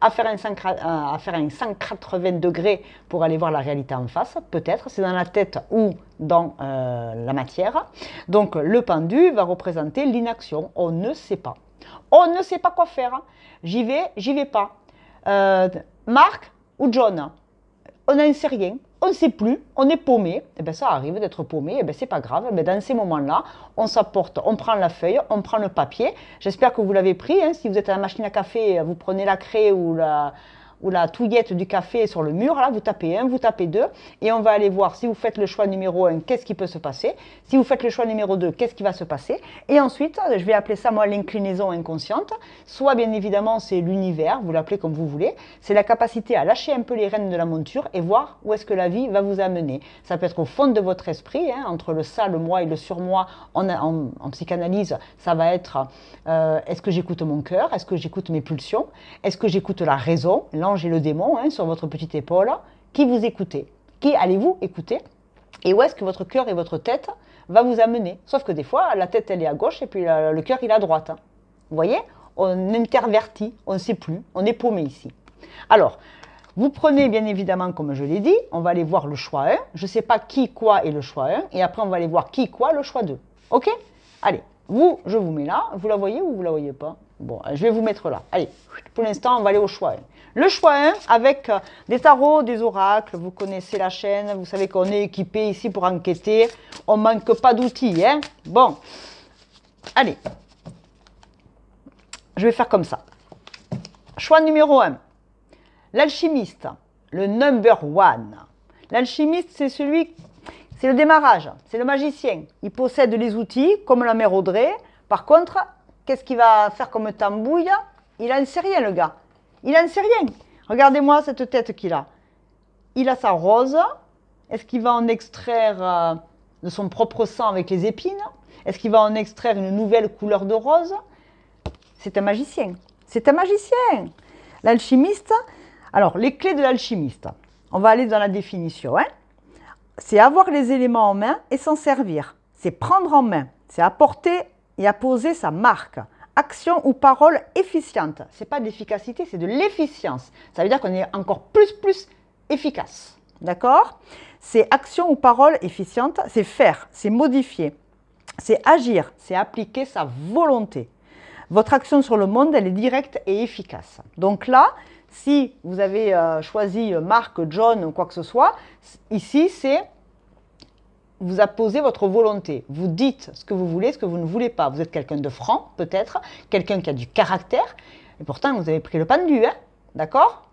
à faire un 180 degrés pour aller voir la réalité en face, peut-être, c'est dans la tête ou dans la matière. Donc le pendu va représenter l'inaction, on ne sait pas. On ne sait pas quoi faire, j'y vais pas. Marc ou John? On n'en sait rien, on ne sait plus, on est paumé. Eh bien, ça arrive d'être paumé, eh bien, c'est pas grave. Mais dans ces moments-là, on s'apporte, on prend la feuille, on prend le papier. J'espère que vous l'avez pris. Hein. Si vous êtes à la machine à café, vous prenez la craie ou la touillette du café sur le mur, là, vous tapez 1, vous tapez 2, et on va aller voir si vous faites le choix numéro 1, qu'est-ce qui peut se passer. Si vous faites le choix numéro 2, qu'est-ce qui va se passer. Et ensuite, je vais appeler ça, moi, l'inclinaison inconsciente. Soit, bien évidemment, c'est l'univers, vous l'appelez comme vous voulez. C'est la capacité à lâcher un peu les rênes de la monture et voir où est-ce que la vie va vous amener. Ça peut être au fond de votre esprit, hein, entre le ça, le moi et le surmoi. En psychanalyse, ça va être est-ce que j'écoute mon cœur? Est-ce que j'écoute mes pulsions? Est-ce que j'écoute la raison? L'ange et le démon, hein, sur votre petite épaule, qui vous écoutez, qui allez-vous écouter, et où est-ce que votre cœur et votre tête va vous amener. Sauf que des fois, la tête, elle est à gauche, et puis le cœur, il est à droite. Vous voyez? On intervertit, on ne sait plus, on est paumé ici. Alors, vous prenez bien évidemment, comme je l'ai dit, on va aller voir le choix 1, je ne sais pas qui, quoi est le choix 1, et après on va aller voir qui, quoi, le choix 2. Ok? Allez, vous, je vous mets là, vous la voyez ou vous la voyez pas? Bon, je vais vous mettre là. Allez, pour l'instant, on va aller au choix 1. Le choix 1, avec des tarots, des oracles, vous connaissez la chaîne, vous savez qu'on est équipé ici pour enquêter, on ne manque pas d'outils, hein. Bon, allez, je vais faire comme ça. Choix numéro 1, l'alchimiste, le number 1. L'alchimiste, c'est le démarrage, c'est le magicien. Il possède les outils, comme la mère Audrey. Par contre, qu'est-ce qu'il va faire comme tambouille? Il n'en sait rien, le gars. Il n'en sait rien. Regardez-moi cette tête qu'il a. Il a sa rose. Est-ce qu'il va en extraire de son propre sang avec les épines? Est-ce qu'il va en extraire une nouvelle couleur de rose? C'est un magicien. C'est un magicien. L'alchimiste, alors les clés de l'alchimiste, on va aller dans la définition. Hein. C'est avoir les éléments en main et s'en servir. C'est prendre en main, c'est apporter et apposer sa marque. Action ou parole efficiente. Ce n'est pas d'efficacité, c'est de l'efficience. Ça veut dire qu'on est encore plus efficace. D'accord? C'est action ou parole efficiente, c'est faire, c'est modifier, c'est agir, c'est appliquer sa volonté. Votre action sur le monde, elle est directe et efficace. Donc là, si vous avez choisi Marc, John ou quoi que ce soit, ici, c'est vous apposez votre volonté. Vous dites ce que vous voulez, ce que vous ne voulez pas. Vous êtes quelqu'un de franc, peut-être, quelqu'un qui a du caractère, et pourtant, vous avez pris le pendu, hein, d'accord?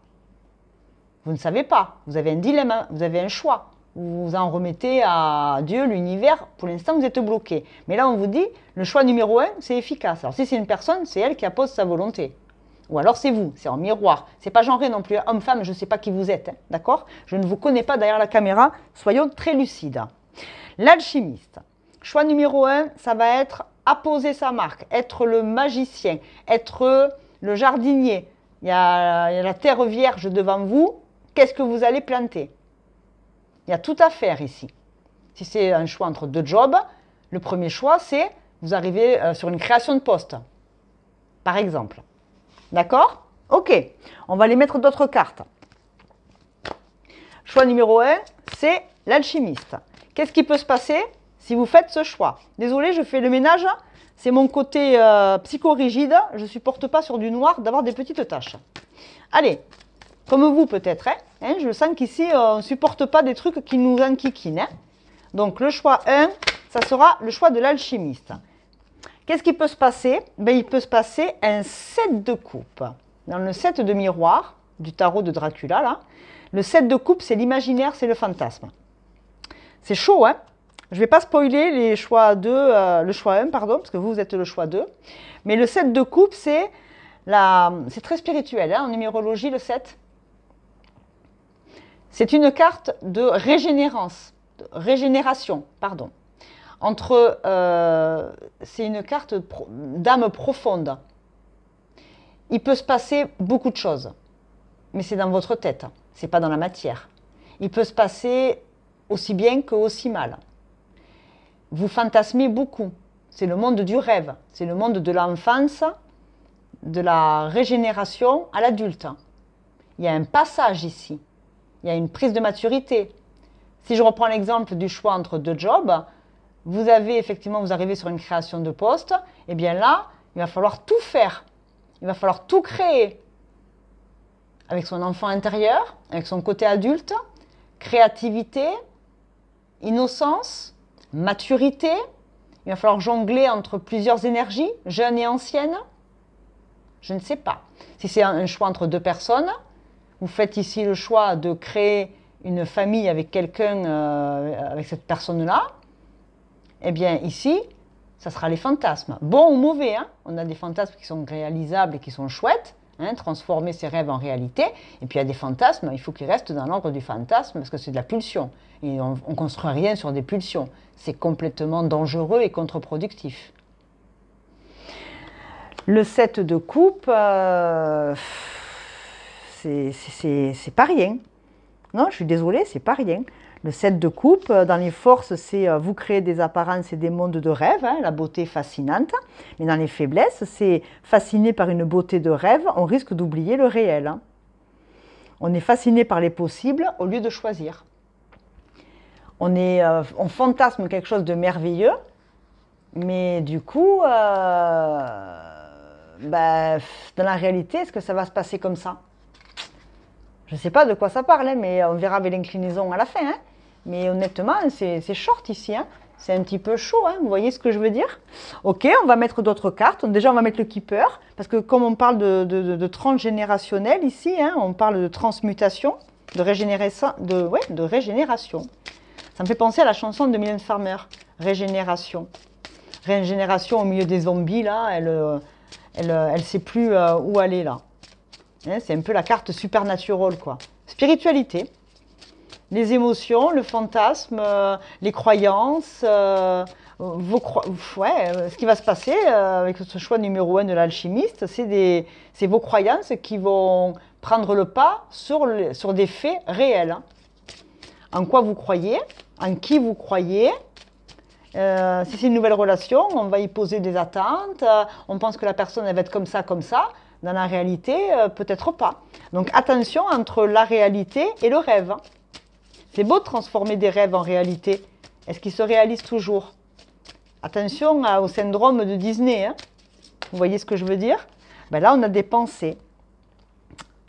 Vous ne savez pas, vous avez un dilemme, hein, vous avez un choix. Vous vous en remettez à Dieu, l'univers, pour l'instant, vous êtes bloqué. Mais là, on vous dit, le choix numéro 1, c'est efficace. Alors, si c'est une personne, c'est elle qui appose sa volonté. Ou alors, c'est vous, c'est en miroir. C'est pas genré non plus, homme-femme, je ne sais pas qui vous êtes, hein, d'accord? Je ne vous connais pas derrière la caméra, soyons très lucides. L'alchimiste, choix numéro 1, ça va être apposer sa marque, être le magicien, être le jardinier. Il y a la terre vierge devant vous, qu'est-ce que vous allez planter? Il y a tout à faire ici. Si c'est un choix entre deux jobs, le premier choix, c'est vous arrivez sur une création de poste, par exemple. D'accord? Ok, on va les mettre d'autres cartes. Choix numéro 1, c'est l'alchimiste. Qu'est-ce qui peut se passer si vous faites ce choix? Désolée, je fais le ménage, c'est mon côté psychorigide, je ne supporte pas sur du noir d'avoir des petites taches. Allez, comme vous peut-être, hein, je sens qu'ici, on ne supporte pas des trucs qui nous enquiquinent. Hein. Donc le choix 1, ça sera le choix de l'alchimiste. Qu'est-ce qui peut se passer? Ben, il peut se passer un 7 de coupe. Dans le 7 de miroir du tarot de Dracula, là, le 7 de coupe, c'est l'imaginaire, c'est le fantasme. C'est chaud, hein? Je ne vais pas spoiler les choix 2, le choix 1, pardon, parce que vous êtes le choix 2. Mais le 7 de coupe, c'est très spirituel, hein, en numérologie, le 7. C'est une carte de régénération, pardon. C'est une carte d'âme profonde. Il peut se passer beaucoup de choses, mais c'est dans votre tête, c'est pas dans la matière. Il peut se passer aussi bien que aussi mal. Vous fantasmez beaucoup. C'est le monde du rêve, c'est le monde de l'enfance, de la régénération à l'adulte. Il y a un passage ici, il y a une prise de maturité. Si je reprends l'exemple du choix entre deux jobs, vous arrivez sur une création de poste, et bien là, il va falloir tout faire, il va falloir tout créer avec son enfant intérieur, avec son côté adulte, créativité, innocence, maturité. Il va falloir jongler entre plusieurs énergies, jeunes et anciennes. Je ne sais pas. Si c'est un choix entre deux personnes, vous faites ici le choix de créer une famille avec quelqu'un, avec cette personne-là. Eh bien ici, ça sera les fantasmes. Bons ou mauvais, hein? On a des fantasmes qui sont réalisables et qui sont chouettes. Hein, transformer ses rêves en réalité. Et puis il y a des fantasmes, il faut qu'ils restent dans l'ordre du fantasme parce que c'est de la pulsion. Et on ne construit rien sur des pulsions. C'est complètement dangereux et contre-productif. Le 7 de coupe, c'est pas rien. Non, je suis désolée, c'est pas rien. Le 7 de coupe, dans les forces, c'est vous créez des apparences et des mondes de rêve, hein, la beauté fascinante. Mais dans les faiblesses, c'est fasciné par une beauté de rêve, on risque d'oublier le réel. Hein. On est fasciné par les possibles au lieu de choisir. On fantasme quelque chose de merveilleux, mais du coup, dans la réalité, est-ce que ça va se passer comme ça? Je ne sais pas de quoi ça parle, hein, mais on verra avec l'inclinaison à la fin. Hein. Mais honnêtement, c'est short ici. Hein. C'est un petit peu chaud, hein. Vous voyez ce que je veux dire? Ok, on va mettre d'autres cartes. Déjà, on va mettre le keeper, parce que comme on parle de transgénérationnel ici, hein, on parle de transmutation, de régénération. Ça me fait penser à la chanson de Mylène Farmer, Régénération. Régénération au milieu des zombies, là, elle sait plus où aller, là. Hein, c'est un peu la carte supernatural, quoi. Spiritualité. Les émotions, le fantasme, les croyances, ce qui va se passer avec ce choix numéro 1 de l'alchimiste, c'est vos croyances qui vont prendre le pas sur des faits réels. Hein. En quoi vous croyez, en qui vous croyez. Si c'est une nouvelle relation, on va y poser des attentes, on pense que la personne elle va être comme ça. Dans la réalité, peut-être pas. Donc attention entre la réalité et le rêve. Hein. C'est beau de transformer des rêves en réalité. Est-ce qu'ils se réalisent toujours? Attention au syndrome de Disney. Hein. Vous voyez ce que je veux dire? Ben là, on a des pensées.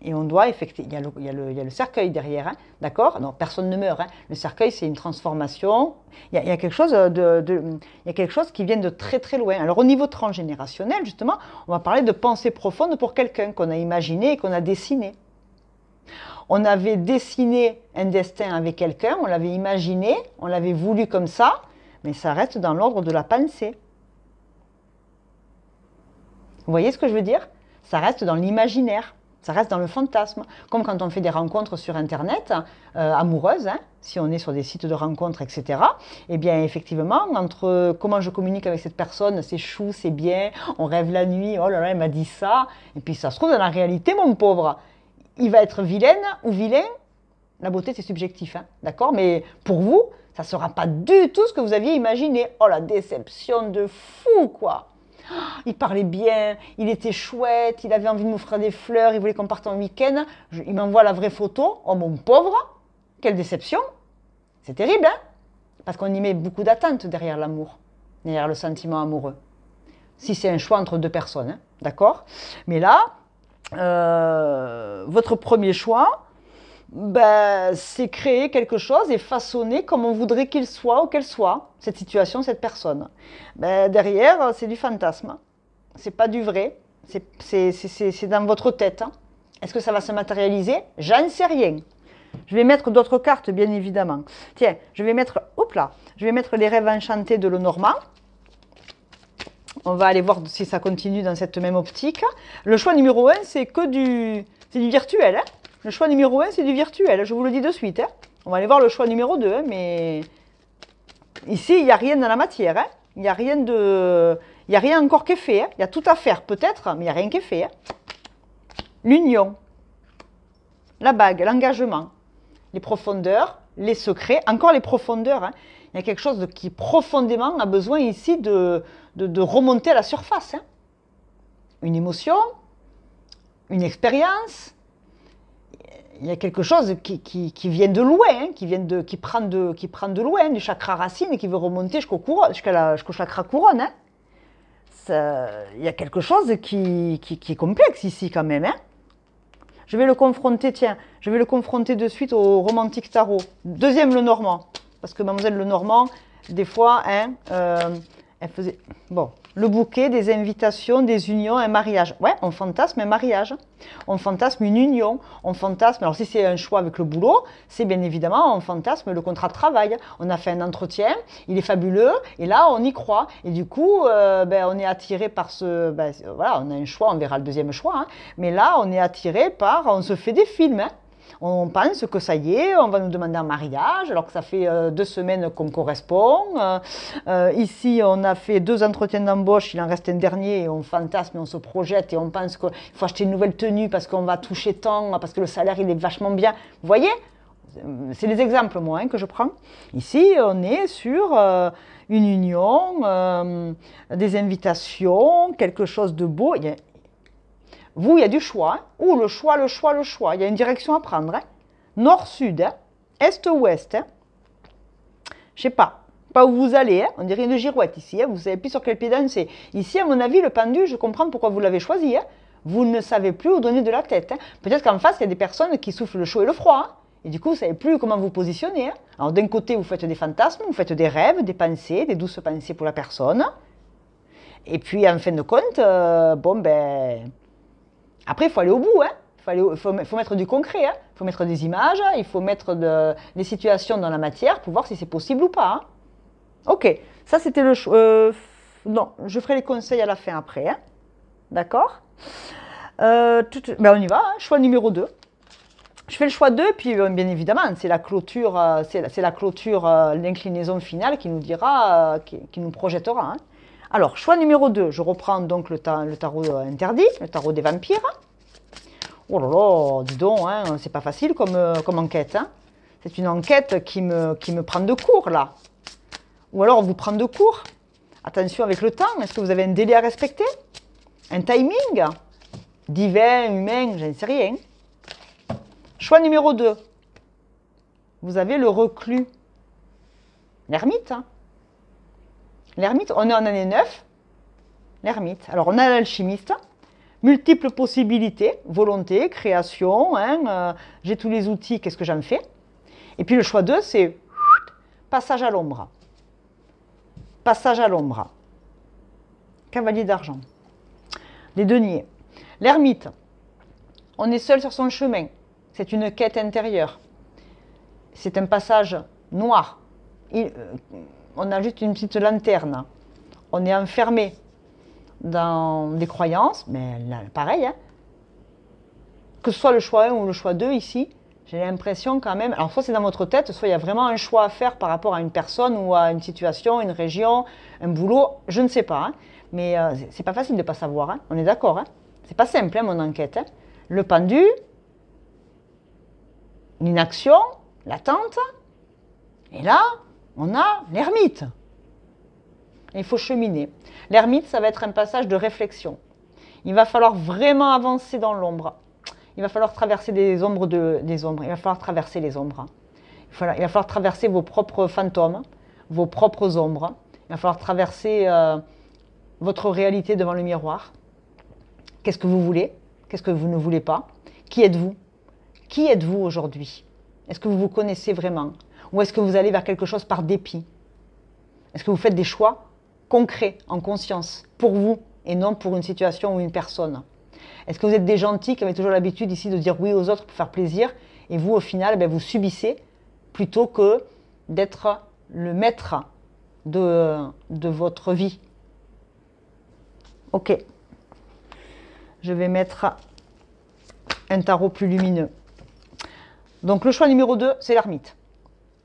Et on doit effectuer. Il y a le cercueil derrière, hein, d'accord? Non, personne ne meurt. Hein. Le cercueil, c'est une transformation. Il y a quelque chose il y a quelque chose qui vient de très très loin. Alors au niveau transgénérationnel, justement, on va parler de pensée profonde pour quelqu'un qu'on a imaginé et qu'on a dessiné. On avait dessiné un destin avec quelqu'un, on l'avait imaginé, on l'avait voulu comme ça, mais ça reste dans l'ordre de la pensée. Vous voyez ce que je veux dire? Ça reste dans l'imaginaire. Ça reste dans le fantasme, comme quand on fait des rencontres sur Internet, amoureuses, hein, si on est sur des sites de rencontres, etc. Eh bien, effectivement, entre comment je communique avec cette personne, c'est chou, c'est bien, on rêve la nuit, oh là là, elle m'a dit ça, et puis ça se trouve dans la réalité, mon pauvre, il va être vilaine ou vilain, la beauté c'est subjectif, hein, d'accord? Mais pour vous, ça ne sera pas du tout ce que vous aviez imaginé. Oh la déception de fou, quoi! Il parlait bien, il était chouette, il avait envie de m'offrir des fleurs, il voulait qu'on parte en week-end. Il m'envoie la vraie photo. Oh mon pauvre, quelle déception. C'est terrible, hein? Parce qu'on y met beaucoup d'attentes derrière l'amour, derrière le sentiment amoureux. Si c'est un choix entre deux personnes, hein, d'accord? Mais là, votre premier choix, ben, c'est créer quelque chose et façonner comme on voudrait qu'il soit ou qu'elle soit, cette situation, cette personne. Ben, derrière, c'est du fantasme. C'est pas du vrai. C'est dans votre tête. Hein. Est-ce que ça va se matérialiser? J'en sais rien. Je vais mettre d'autres cartes, bien évidemment. Tiens, je vais mettre les rêves enchantés de Lenormand. On va aller voir si ça continue dans cette même optique. Le choix numéro 1, c'est du virtuel. Hein. Le choix numéro 1, c'est du virtuel, je vous le dis de suite. Hein. On va aller voir le choix numéro 2, hein, mais ici, il n'y a rien dans la matière. Hein. Il n'y a rien encore qui est fait. Hein. Il y a tout à faire, peut-être, mais il n'y a rien qui est fait. Hein. L'union, la bague, l'engagement, les profondeurs, les secrets, encore les profondeurs. Hein. Il y a quelque chose qui profondément a besoin ici de remonter à la surface. Hein. Une émotion, une expérience. Il y a quelque chose qui vient de loin, hein, qui prend de loin, du chakra racine et qui veut remonter jusqu'au chakra couronne. Hein. Il y a quelque chose qui est complexe ici quand même. Hein. Je vais le confronter de suite au romantique tarot. Deuxième Lenormand, parce que mademoiselle Lenormand, des fois, hein, elle faisait... Bon, le bouquet, des invitations, des unions, un mariage. Ouais, on fantasme un mariage. On fantasme une union. On fantasme... Alors, si c'est un choix avec le boulot, c'est bien évidemment, on fantasme le contrat de travail. On a fait un entretien, il est fabuleux, et là, on y croit. Et du coup, on est attiré par ce... voilà, on a un choix, on verra le deuxième choix. Hein, mais là, on est attiré par... On se fait des films, hein. On pense que ça y est, on va nous demander un mariage, alors que ça fait 2 semaines qu'on correspond. Ici, on a fait 2 entretiens d'embauche, il en reste un dernier, et on fantasme, et on se projette, et on pense qu'il faut acheter une nouvelle tenue parce qu'on va toucher tant, parce que le salaire, il est vachement bien. Vous voyez? C'est des exemples, moi, hein, que je prends. Ici, on est sur une union, des invitations, quelque chose de beau. Vous, il y a du choix. Hein. Ou le choix. Il y a une direction à prendre. Hein. Nord-sud, hein. Est-ouest. Hein. Je sais pas où vous allez. Hein. On dirait une girouette ici. Hein. Vous ne savez plus sur quel pied danser. Ici, à mon avis, le pendu, je comprends pourquoi vous l'avez choisi. Hein. Vous ne savez plus où donner de la tête. Hein. Peut-être qu'en face, il y a des personnes qui soufflent le chaud et le froid. Hein. Et du coup, vous ne savez plus comment vous positionner. Hein. Alors, d'un côté, vous faites des fantasmes, vous faites des rêves, des pensées, des douces pensées pour la personne. Et puis, en fin de compte, après, il faut aller au bout, hein. Il faut mettre du concret, hein. Il faut mettre des images, il faut mettre des situations dans la matière pour voir si c'est possible ou pas. Hein. Ok, ça c'était le choix. Non, je ferai les conseils à la fin après. Hein. D'accord on y va, hein. Choix numéro 2. Je fais le choix 2, puis bien évidemment, c'est la clôture, l'inclinaison finale qui nous dira, qui nous projettera. Hein. Alors, choix numéro 2, je reprends donc le tarot interdit, le tarot des vampires. Oh là là, dis donc, hein, c'est pas facile comme enquête. Hein. C'est une enquête qui me prend de court, là. Ou alors, on vous prend de court. Attention avec le temps, est-ce que vous avez un délai à respecter? Un timing? Divin, humain, je ne sais rien. Choix numéro 2. Vous avez le reclus. L'ermite. Hein. L'ermite, on est en année 9. L'ermite. Alors, on a l'alchimiste. Multiples possibilités. Volonté, création. Hein, j'ai tous les outils, qu'est-ce que j'en fais? Et puis le choix 2, c'est passage à l'ombre. Passage à l'ombre. Cavalier d'argent. Les deniers. L'ermite. On est seul sur son chemin. C'est une quête intérieure. C'est un passage noir. On a juste une petite lanterne. On est enfermé dans des croyances, mais là, pareil. Hein. Que ce soit le choix 1 ou le choix 2 ici, j'ai l'impression quand même... Alors soit c'est dans votre tête, soit il y a vraiment un choix à faire par rapport à une personne ou à une situation, une région, un boulot, je ne sais pas. Hein. Mais c'est pas facile de ne pas savoir, hein. On est d'accord. Hein. C'est pas simple, hein, mon enquête. Hein. Le pendu... l'inaction, l'attente, et là, on a l'ermite. Il faut cheminer. L'ermite, ça va être un passage de réflexion. Il va falloir vraiment avancer dans l'ombre. Il va falloir traverser des ombres. Il va falloir traverser les ombres. Il va falloir traverser vos propres fantômes, vos propres ombres. Il va falloir traverser votre réalité devant le miroir. Qu'est-ce que vous voulez? Qu'est-ce que vous ne voulez pas? Qui êtes-vous? Qui êtes-vous aujourd'hui? Est-ce que vous vous connaissez vraiment? Ou est-ce que vous allez vers quelque chose par dépit? Est-ce que vous faites des choix concrets, en conscience, pour vous, et non pour une situation ou une personne? Est-ce que vous êtes des gentils qui avez toujours l'habitude ici de dire oui aux autres pour faire plaisir, et vous, au final, vous subissez, plutôt que d'être le maître de votre vie? Ok. Je vais mettre un tarot plus lumineux. Donc le choix numéro 2, c'est l'ermite.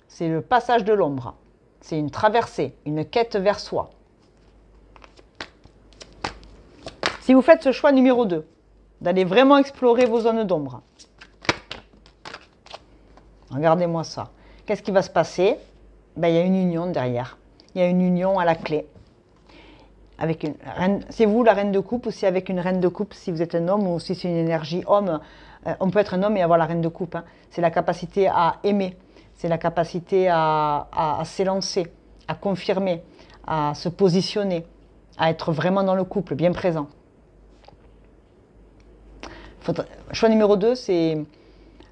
C'est le passage de l'ombre. C'est une traversée, une quête vers soi. Si vous faites ce choix numéro 2, d'aller vraiment explorer vos zones d'ombre, regardez-moi ça. Qu'est-ce qui va se passer? Il y a une union derrière. Il y a une union à la clé. C'est vous la reine de coupe, ou c'est avec une reine de coupe si vous êtes un homme, ou si c'est une énergie homme. On peut être un homme et avoir la reine de coupe. Hein. C'est la capacité à aimer, c'est la capacité à s'élancer, à confirmer, à se positionner, à être vraiment dans le couple, bien présent. Choix numéro 2, c'est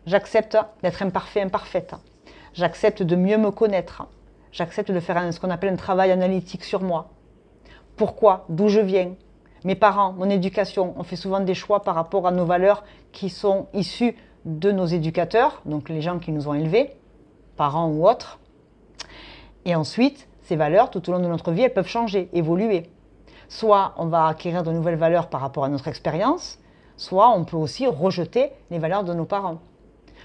j'accepte d'être imparfait, imparfaite. J'accepte de mieux me connaître. J'accepte de faire ce qu'on appelle un travail analytique sur moi. Pourquoi? D'où je viens? Mes parents, mon éducation, on fait souvent des choix par rapport à nos valeurs qui sont issues de nos éducateurs, donc les gens qui nous ont élevés, parents ou autres. Et ensuite, ces valeurs, tout au long de notre vie, elles peuvent changer, évoluer. Soit on va acquérir de nouvelles valeurs par rapport à notre expérience, soit on peut aussi rejeter les valeurs de nos parents.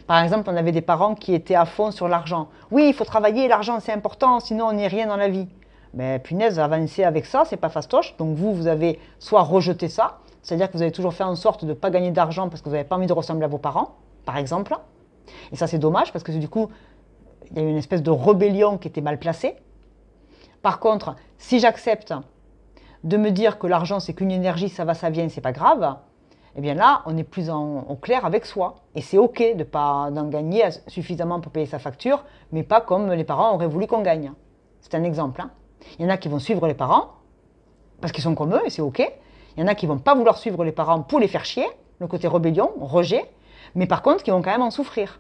Par exemple, on avait des parents qui étaient à fond sur l'argent. Oui, il faut travailler, l'argent c'est important, sinon on n'est rien dans la vie. Mais punaise, avancer avec ça, c'est pas fastoche. Donc vous avez soit rejeté ça, c'est-à-dire que vous avez toujours fait en sorte de ne pas gagner d'argent parce que vous n'avez pas envie de ressembler à vos parents, par exemple. Et ça, c'est dommage parce que du coup, il y a eu une espèce de rébellion qui était mal placée. Par contre, si j'accepte de me dire que l'argent, c'est qu'une énergie, ça va, ça vient, c'est pas grave, eh bien là, on est plus au clair avec soi. Et c'est OK de ne pas en gagner suffisamment pour payer sa facture, mais pas comme les parents auraient voulu qu'on gagne. C'est un exemple. Hein. Il y en a qui vont suivre les parents, parce qu'ils sont comme eux, et c'est OK. Il y en a qui ne vont pas vouloir suivre les parents pour les faire chier, le côté rébellion, rejet, mais par contre, qui vont quand même en souffrir.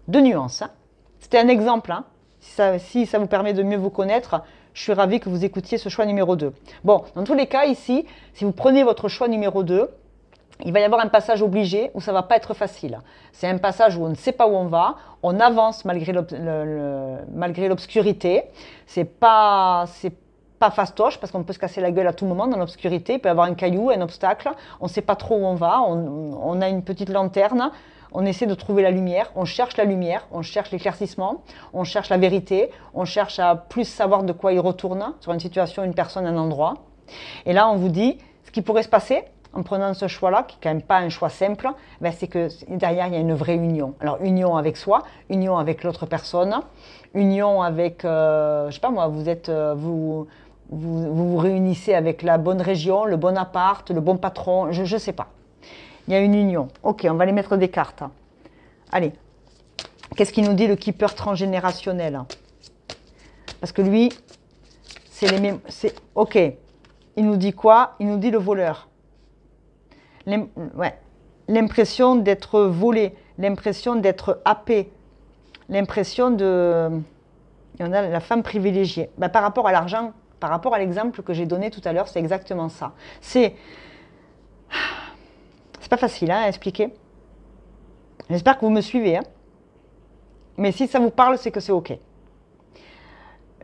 Deux nuances. Hein. C'était un exemple. Hein. Si ça vous permet de mieux vous connaître, je suis ravie que vous écoutiez ce choix numéro 2. Bon, dans tous les cas, ici, si vous prenez votre choix numéro 2, il va y avoir un passage obligé où ça ne va pas être facile. C'est un passage où on ne sait pas où on va, on avance malgré l'obscurité. C'est pas fastoche parce qu'on peut se casser la gueule à tout moment dans l'obscurité. Il peut y avoir un caillou, un obstacle, on ne sait pas trop où on va, on a une petite lanterne, on essaie de trouver la lumière, on cherche la lumière, on cherche l'éclaircissement, on cherche la vérité, on cherche à plus savoir de quoi il retourne sur une situation, une personne, un endroit. Et là, on vous dit, ce qui pourrait se passer en prenant ce choix-là, qui n'est quand même pas un choix simple, ben c'est que derrière, il y a une vraie union. Alors, union avec soi, union avec l'autre personne, union avec, je sais pas moi, vous réunissez avec la bonne région, le bon appart, le bon patron, je ne sais pas. Il y a une union. Ok, on va aller mettre des cartes. Allez, qu'est-ce qu'il nous dit le keeper transgénérationnel? Parce que lui, c'est les mêmes. Ok, il nous dit quoi? Il nous dit le voleur. L'impression d'être volé, l'impression d'être happé, l'impression de... Et on a la femme privilégiée. Ben, par rapport à l'argent, par rapport à l'exemple que j'ai donné tout à l'heure, c'est exactement ça. C'est pas facile à expliquer. J'espère que vous me suivez. Mais si ça vous parle, c'est que c'est OK.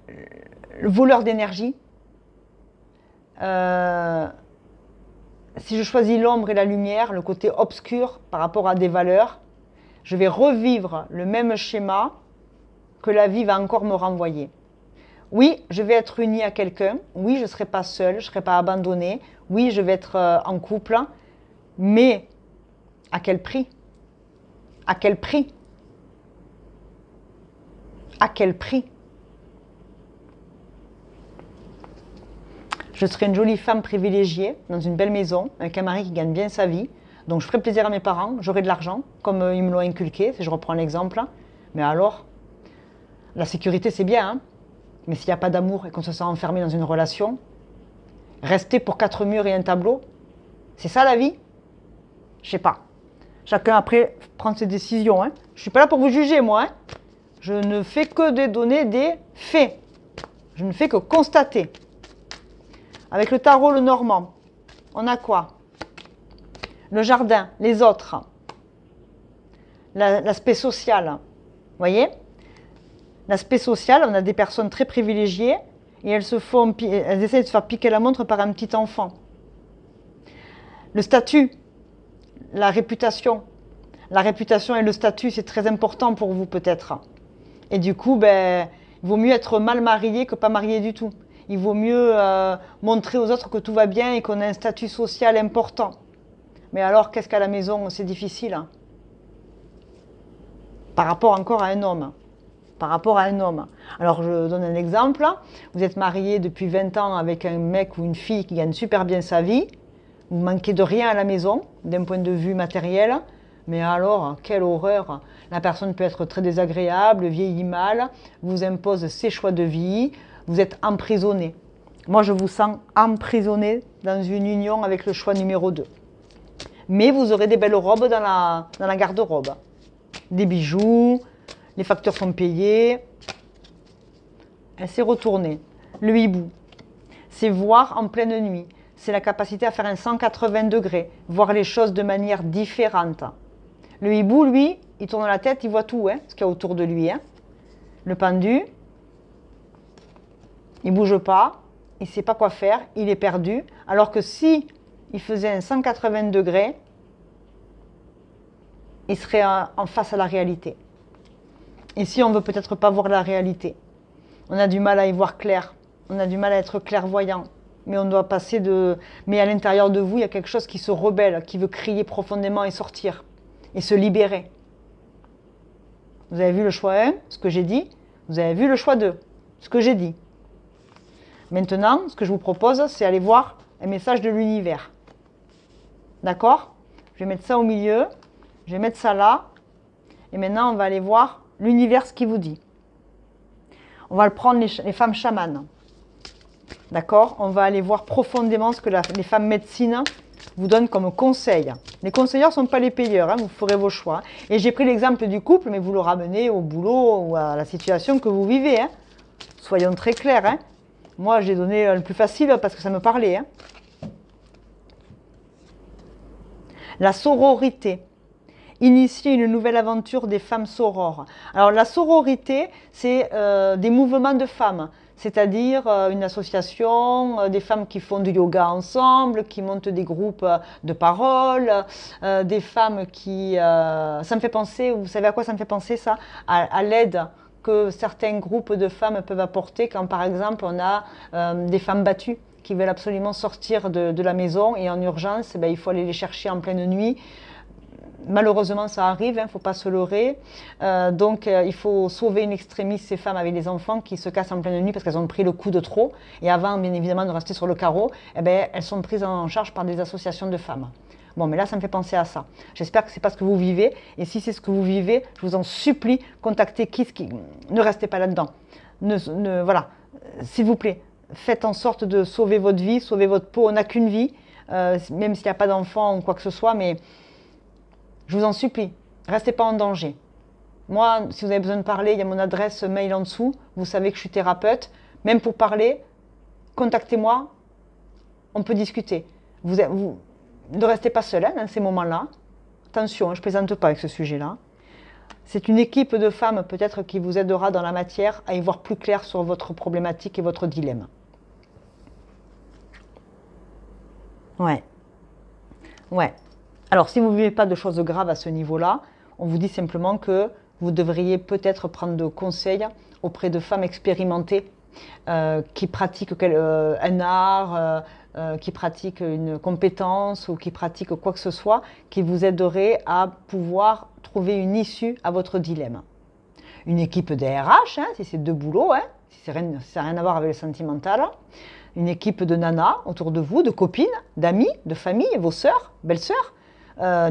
Le voleur d'énergie. Si je choisis l'ombre et la lumière, le côté obscur par rapport à des valeurs, je vais revivre le même schéma que la vie va encore me renvoyer. Oui, je vais être unie à quelqu'un. Oui, je ne serai pas seule, je ne serai pas abandonnée. Oui, je vais être en couple. Mais à quel prix? À quel prix? À quel prix? Je serai une jolie femme privilégiée dans une belle maison, avec un mari qui gagne bien sa vie. Donc je ferai plaisir à mes parents, j'aurai de l'argent, comme ils me l'ont inculqué, si je reprends l'exemple. Mais alors, la sécurité c'est bien, hein, mais s'il n'y a pas d'amour et qu'on se sent enfermé dans une relation, rester pour 4 murs et un tableau, c'est ça la vie? Je sais pas. Chacun après prend ses décisions. Hein. Je ne suis pas là pour vous juger moi. Hein. Je ne fais que de donner des faits. Je ne fais que constater. Avec le tarot le normand, on a quoi? Le jardin, les autres, l'aspect social. Vous voyez? L'aspect social, on a des personnes très privilégiées et elles essaient de se faire piquer la montre par un petit enfant. Le statut, la réputation. La réputation et le statut, c'est très important pour vous peut-être. Et du coup, ben, il vaut mieux être mal marié que pas marié du tout. Il vaut mieux montrer aux autres que tout va bien et qu'on a un statut social important. Mais alors, qu'est-ce qu'à la maison, c'est difficile hein. Par rapport encore à un homme. Par rapport à un homme. Alors, je donne un exemple. Vous êtes marié depuis 20 ans avec un mec ou une fille qui gagne super bien sa vie. Vous manquez de rien à la maison, d'un point de vue matériel. Mais alors, quelle horreur! La personne peut être très désagréable, vieillit mal, vous impose ses choix de vie, vous êtes emprisonné. Moi, je vous sens emprisonné dans une union avec le choix numéro 2. Mais vous aurez des belles robes dans la garde-robe. Des bijoux, les facteurs sont payés. Elle s'est retournée. Le hibou, c'est voir en pleine nuit. C'est la capacité à faire un 180 degrés, voir les choses de manière différente. Le hibou, lui, il tourne la tête, il voit tout, hein, ce qu'il y a autour de lui. Hein. Le pendu, il ne bouge pas, il ne sait pas quoi faire, il est perdu. Alors que si il faisait un 180 degrés, il serait en face à la réalité. Ici, on ne veut peut-être pas voir la réalité. On a du mal à y voir clair, on a du mal à être clairvoyant. Mais on doit passer de... Mais à l'intérieur de vous, il y a quelque chose qui se rebelle, qui veut crier profondément et sortir. Et se libérer. Vous avez vu le choix 1, ce que j'ai dit. Vous avez vu le choix 2, ce que j'ai dit. Maintenant, ce que je vous propose, c'est aller voir un message de l'univers. D'accord? Je vais mettre ça au milieu. Je vais mettre ça là. Et maintenant, on va aller voir l'univers, ce qu'il vous dit. On va le prendre les femmes chamanes. D'accord? On va aller voir profondément ce que les femmes médecines vous donnent comme conseil. Les conseilleurs ne sont pas les payeurs, hein, vous ferez vos choix. Et j'ai pris l'exemple du couple, mais vous le ramenez au boulot ou à la situation que vous vivez. Hein. Soyons très clairs. Hein. Moi, j'ai donné le plus facile parce que ça me parlait. Hein. La sororité. Initier une nouvelle aventure des femmes sorores. Alors, la sororité, c'est des mouvements de femmes. c'est-à-dire une association, des femmes qui font du yoga ensemble, qui montent des groupes de parole, des femmes qui... ça me fait penser, vous savez à quoi ça me fait penser ça? À l'aide que certains groupes de femmes peuvent apporter quand par exemple on a des femmes battues qui veulent absolument sortir de la maison et en urgence, il faut aller les chercher en pleine nuit. Malheureusement, ça arrive, il ne faut pas se leurrer. Donc, il faut sauver une extrémiste, ces femmes avec des enfants qui se cassent en pleine nuit parce qu'elles ont pris le coup de trop. Et avant, bien évidemment, de rester sur le carreau, elles sont prises en charge par des associations de femmes. Bon, mais là, ça me fait penser à ça. J'espère que ce n'est pas ce que vous vivez. Et si c'est ce que vous vivez, je vous en supplie, contactez Kiss. Ne restez pas là-dedans. Voilà, s'il vous plaît, faites en sorte de sauver votre vie, sauver votre peau. On n'a qu'une vie, même s'il n'y a pas d'enfant ou quoi que ce soit, mais... je vous en supplie, restez pas en danger. Moi, si vous avez besoin de parler, il y a mon adresse mail en dessous. Vous savez que je suis thérapeute. Même pour parler, contactez-moi. On peut discuter. Vous ne restez pas seul dans ces moments-là. Attention, je ne plaisante pas avec ce sujet-là. C'est une équipe de femmes peut-être qui vous aidera dans la matière à y voir plus clair sur votre problématique et votre dilemme. Ouais. Ouais. Alors, si vous ne vivez pas de choses graves à ce niveau-là, on vous dit simplement que vous devriez peut-être prendre de conseils auprès de femmes expérimentées qui pratiquent un art, qui pratiquent une compétence ou qui pratiquent quoi que ce soit, qui vous aiderait à pouvoir trouver une issue à votre dilemme. Une équipe de RH, si c'est deux boulots, si ça n'a rien à voir avec le sentimental. Une équipe de nanas autour de vous, de copines, d'amis, de famille, vos sœurs, belles-sœurs,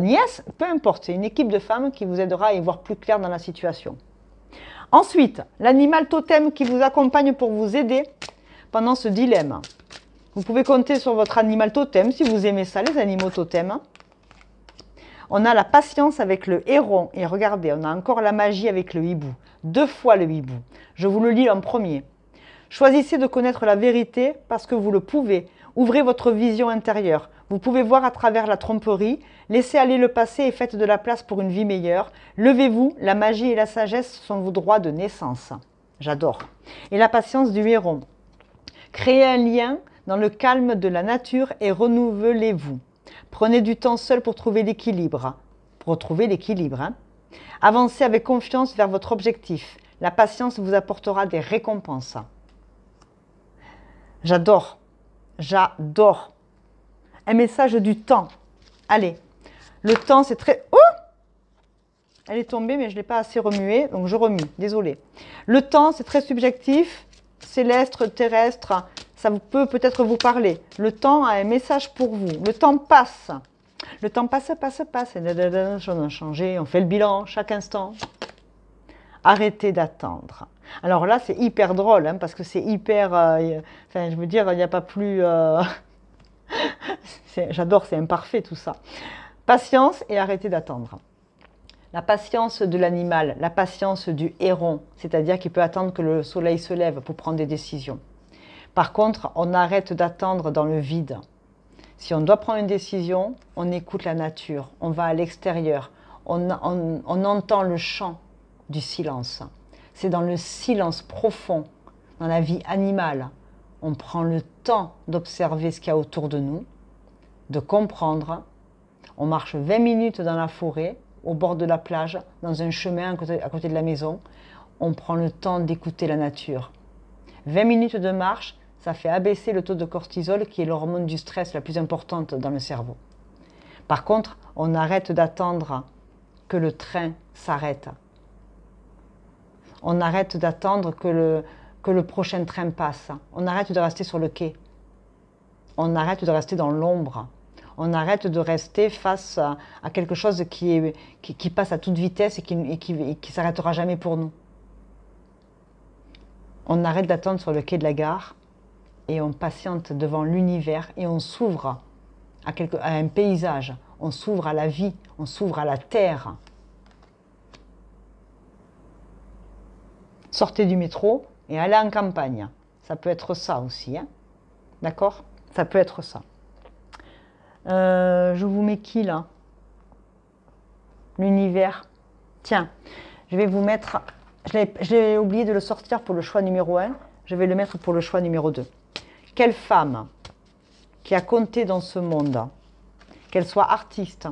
nièces, peu importe. C'est une équipe de femmes qui vous aidera à y voir plus clair dans la situation. Ensuite, l'animal totem qui vous accompagne pour vous aider pendant ce dilemme. Vous pouvez compter sur votre animal totem si vous aimez ça, les animaux totems. On a la patience avec le héron. Et regardez, on a encore la magie avec le hibou. 2 fois le hibou. Je vous le lis en premier. Choisissez de connaître la vérité parce que vous le pouvez. Ouvrez votre vision intérieure. Vous pouvez voir à travers la tromperie. Laissez aller le passé et faites de la place pour une vie meilleure. Levez-vous, la magie et la sagesse sont vos droits de naissance. J'adore. Et la patience du héron. Créez un lien dans le calme de la nature et renouvelez-vous. Prenez du temps seul pour trouver l'équilibre. Pour retrouver l'équilibre. Avancez avec confiance vers votre objectif. La patience vous apportera des récompenses. J'adore. J'adore. Un message du temps. Allez. Le temps, c'est très... Oh! Elle est tombée, mais je ne l'ai pas assez remuée, donc je remue. Désolée. Le temps, c'est très subjectif. Céleste, terrestre, ça peut peut-être vous parler. Le temps a un message pour vous. Le temps passe. Le temps passe. Et les choses ont changé. On fait le bilan chaque instant. Arrêtez d'attendre. Alors là, c'est hyper drôle, parce que c'est hyper... je veux dire, il n'y a pas plus... J'adore, c'est imparfait tout ça. Patience et arrêtez d'attendre. La patience de l'animal, la patience du héron, c'est-à-dire qu'il peut attendre que le soleil se lève pour prendre des décisions. Par contre, on arrête d'attendre dans le vide. Si on doit prendre une décision, on écoute la nature, on va à l'extérieur, on entend le chant du silence. C'est dans le silence profond, dans la vie animale, on prend le temps d'observer ce qu'il y a autour de nous, de comprendre. On marche 20 minutes dans la forêt, au bord de la plage, dans un chemin à côté de la maison. On prend le temps d'écouter la nature. 20 minutes de marche, ça fait abaisser le taux de cortisol, qui est l'hormone du stress la plus importante dans le cerveau. Par contre, on arrête d'attendre que le train s'arrête. On arrête d'attendre que le prochain train passe. On arrête de rester sur le quai. On arrête de rester dans l'ombre. On arrête de rester face à quelque chose qui passe à toute vitesse et qui ne s'arrêtera jamais pour nous. On arrête d'attendre sur le quai de la gare et on patiente devant l'univers et on s'ouvre à un paysage, on s'ouvre à la vie, on s'ouvre à la terre. Sortez du métro et allez en campagne. Ça peut être ça aussi, d'accord? Ça peut être ça. Je vous mets qui là? L'univers. Tiens, je vais vous mettre... J'ai oublié de le sortir pour le choix numéro 1. je vais le mettre pour le choix numéro 2. Quelle femme qui a compté dans ce monde, qu'elle soit artiste,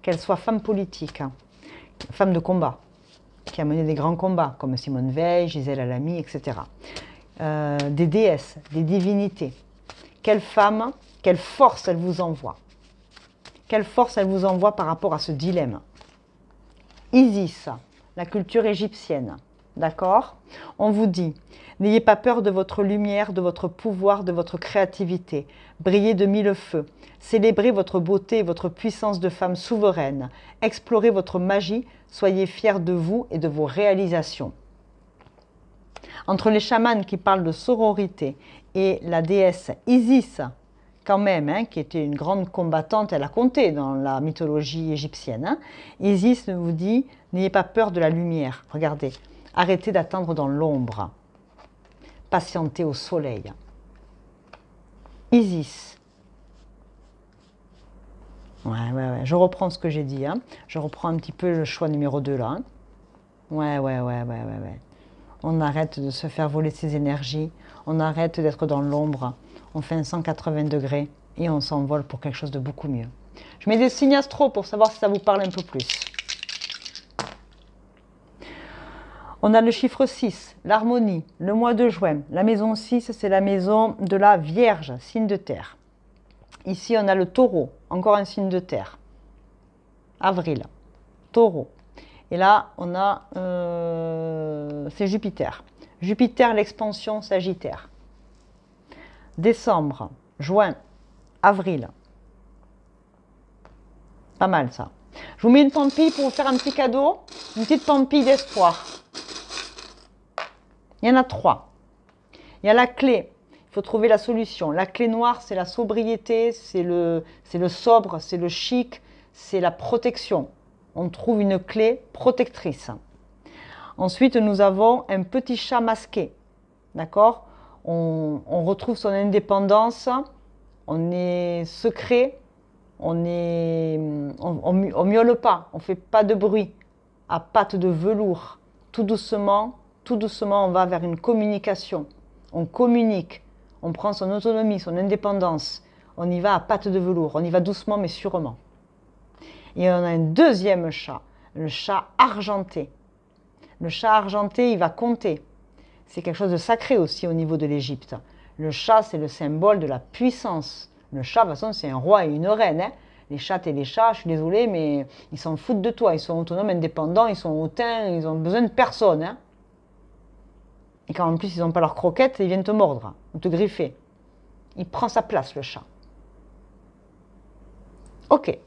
qu'elle soit femme politique, femme de combat, qui a mené des grands combats, comme Simone Veil, Gisèle Halimi, etc. Des déesses, des divinités. Quelle femme, quelle force elle vous envoie? Quelle force elle vous envoie par rapport à ce dilemme? Isis, la culture égyptienne, d'accord? On vous dit, n'ayez pas peur de votre lumière, de votre pouvoir, de votre créativité. Brillez de mille feux. Célébrez votre beauté et votre puissance de femme souveraine. Explorez votre magie. Soyez fiers de vous et de vos réalisations. Entre les chamans qui parlent de sororité et la déesse Isis, quand même, hein, qui était une grande combattante, elle a compté dans la mythologie égyptienne. Hein. Isis vous dit, n'ayez pas peur de la lumière. Regardez, arrêtez d'attendre dans l'ombre. Patientez au soleil. Isis. Ouais. Je reprends ce que j'ai dit. Hein. Je reprends un petit peu le choix numéro 2 là. Hein. Ouais. On arrête de se faire voler ses énergies. On arrête d'être dans l'ombre. On fait un 180 degrés et on s'envole pour quelque chose de beaucoup mieux. Je mets des signes astro pour savoir si ça vous parle un peu plus. On a le chiffre 6, l'harmonie, le mois de juin. La maison 6, c'est la maison de la Vierge, signe de terre. Ici, on a le taureau, encore un signe de terre. Avril, taureau. Et là, on a, c'est Jupiter. Jupiter, l'expansion, Sagittaire. Décembre, juin, avril. Pas mal ça. Je vous mets une pampille pour vous faire un petit cadeau, une petite pampille d'espoir. Il y en a 3. Il y a la clé, il faut trouver la solution. La clé noire, c'est la sobriété, c'est le sobre, c'est le chic, c'est la protection. On trouve une clé protectrice. Ensuite, nous avons un petit chat masqué. D'accord ? On retrouve son indépendance, on est secret, on miaule pas, on ne fait pas de bruit, à pattes de velours. Tout doucement, on va vers une communication. On communique, on prend son autonomie, son indépendance. On y va à pattes de velours, on y va doucement mais sûrement. Et on a un deuxième chat, le chat argenté. Le chat argenté, il va compter. C'est quelque chose de sacré aussi au niveau de l'Égypte. Le chat, c'est le symbole de la puissance. Le chat, de toute façon, c'est un roi et une reine. Hein. Les chattes et les chats, je suis désolée, mais ils s'en foutent de toi. Ils sont autonomes, indépendants, ils sont hautains, ils ont besoin de personne. Hein. Et quand en plus ils n'ont pas leurs croquettes, ils viennent te mordre ou te griffer. Il prend sa place, le chat. Ok.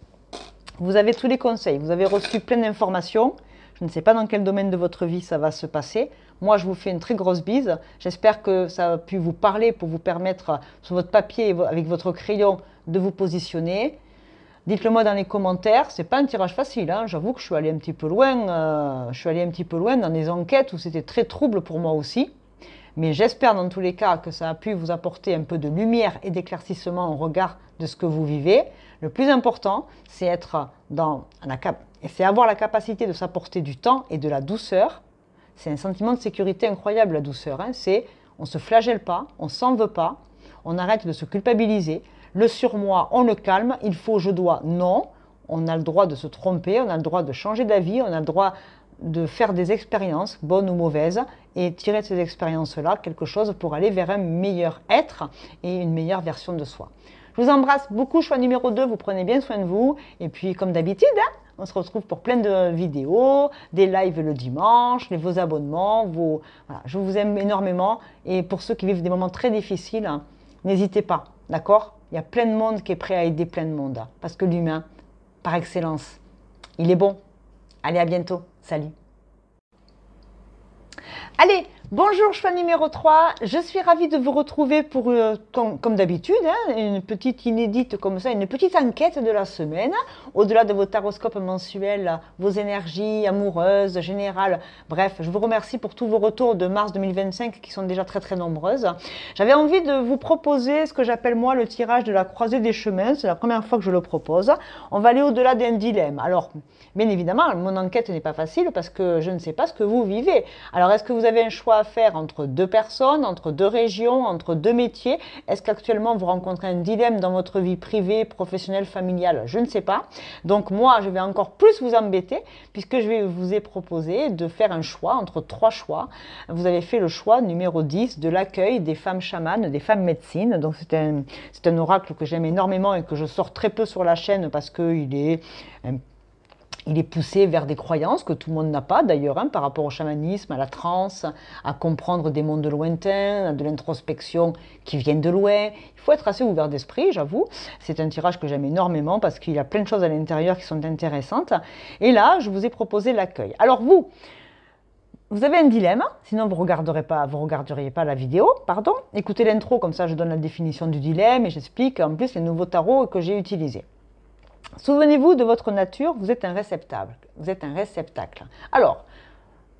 Vous avez tous les conseils. Vous avez reçu plein d'informations. Je ne sais pas dans quel domaine de votre vie ça va se passer. Moi, je vous fais une très grosse bise. J'espère que ça a pu vous parler pour vous permettre, sur votre papier, avec votre crayon, de vous positionner. Dites-le moi dans les commentaires. Ce n'est pas un tirage facile. Hein. J'avoue que je suis allée un petit peu loin. Je suis allée un petit peu loin dans des enquêtes où c'était très trouble pour moi aussi. Mais j'espère dans tous les cas que ça a pu vous apporter un peu de lumière et d'éclaircissement au regard de ce que vous vivez. Le plus important, c'est être c'est avoir la capacité de s'apporter du temps et de la douceur. C'est un sentiment de sécurité incroyable, la douceur. Hein. On ne se flagelle pas, on ne s'en veut pas, on arrête de se culpabiliser. Le surmoi, on le calme. Il faut, je dois, non. On a le droit de se tromper, on a le droit de changer d'avis, on a le droit de faire des expériences, bonnes ou mauvaises, et tirer de ces expériences-là quelque chose pour aller vers un meilleur être et une meilleure version de soi. Je vous embrasse beaucoup, choix numéro 2, vous prenez bien soin de vous. Et puis, comme d'habitude, hein, on se retrouve pour plein de vidéos, des lives le dimanche, vos abonnements. Voilà, je vous aime énormément. Et pour ceux qui vivent des moments très difficiles, hein, n'hésitez pas, d'accord ? Il y a plein de monde qui est prêt à aider plein de monde. Parce que l'humain, par excellence, il est bon. Allez, à bientôt. Salut. Allez, bonjour, choix numéro 3. Je suis ravie de vous retrouver pour, comme d'habitude, hein, une petite inédite comme ça, une petite enquête de la semaine. Au-delà de vos taroscopes mensuels, vos énergies amoureuses, générales. Bref, je vous remercie pour tous vos retours de mars 2025 qui sont déjà très très nombreuses. J'avais envie de vous proposer ce que j'appelle moi le tirage de la croisée des chemins. C'est la première fois que je le propose. On va aller au-delà d'un dilemme. Alors, bien évidemment, mon enquête n'est pas facile parce que je ne sais pas ce que vous vivez. Alors, est-ce que vous avez un choix choix à faire entre deux personnes, entre deux régions, entre deux métiers. Est-ce qu'actuellement vous rencontrez un dilemme dans votre vie privée, professionnelle, familiale? Je ne sais pas. Donc moi, je vais encore plus vous embêter puisque je vous ai proposé de faire un choix entre trois choix. Vous avez fait le choix numéro 10 de l'accueil des femmes chamanes, des femmes médecines. Donc c'est un oracle que j'aime énormément et que je sors très peu sur la chaîne parce qu'il est poussé vers des croyances que tout le monde n'a pas d'ailleurs, hein, par rapport au chamanisme, à la transe, à comprendre des mondes lointains, à de l'introspection qui viennent de loin. Il faut être assez ouvert d'esprit, j'avoue. C'est un tirage que j'aime énormément parce qu'il y a plein de choses à l'intérieur qui sont intéressantes. Et là, je vous ai proposé l'accueil. Alors vous avez un dilemme, sinon vous ne regarderiez pas la vidéo, pardon. Écoutez l'intro, comme ça je donne la définition du dilemme et j'explique en plus les nouveaux tarots que j'ai utilisés. Souvenez-vous de votre nature, vous êtes un réceptacle. Vous êtes un réceptacle. Alors,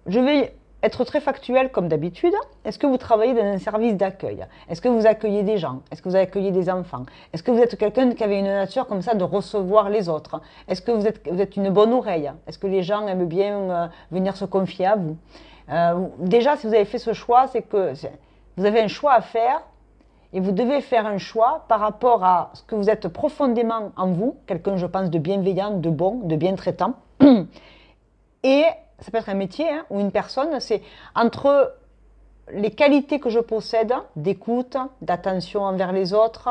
je vais être très factuel comme d'habitude. Est-ce que vous travaillez dans un service d'accueil? Est-ce que vous accueillez des gens? Est-ce que vous accueillez des enfants? Est-ce que vous êtes quelqu'un qui avait une nature comme ça de recevoir les autres? Est-ce que vous êtes une bonne oreille? Est-ce que les gens aiment bien venir se confier à vous? Déjà, si vous avez fait ce choix, c'est que vous avez un choix à faire. Et vous devez faire un choix par rapport à ce que vous êtes profondément en vous, quelqu'un, je pense, de bienveillant, de bon, de bien traitant. Et ça peut être un métier hein, ou une personne, c'est entre les qualités que je possède, d'écoute, d'attention envers les autres.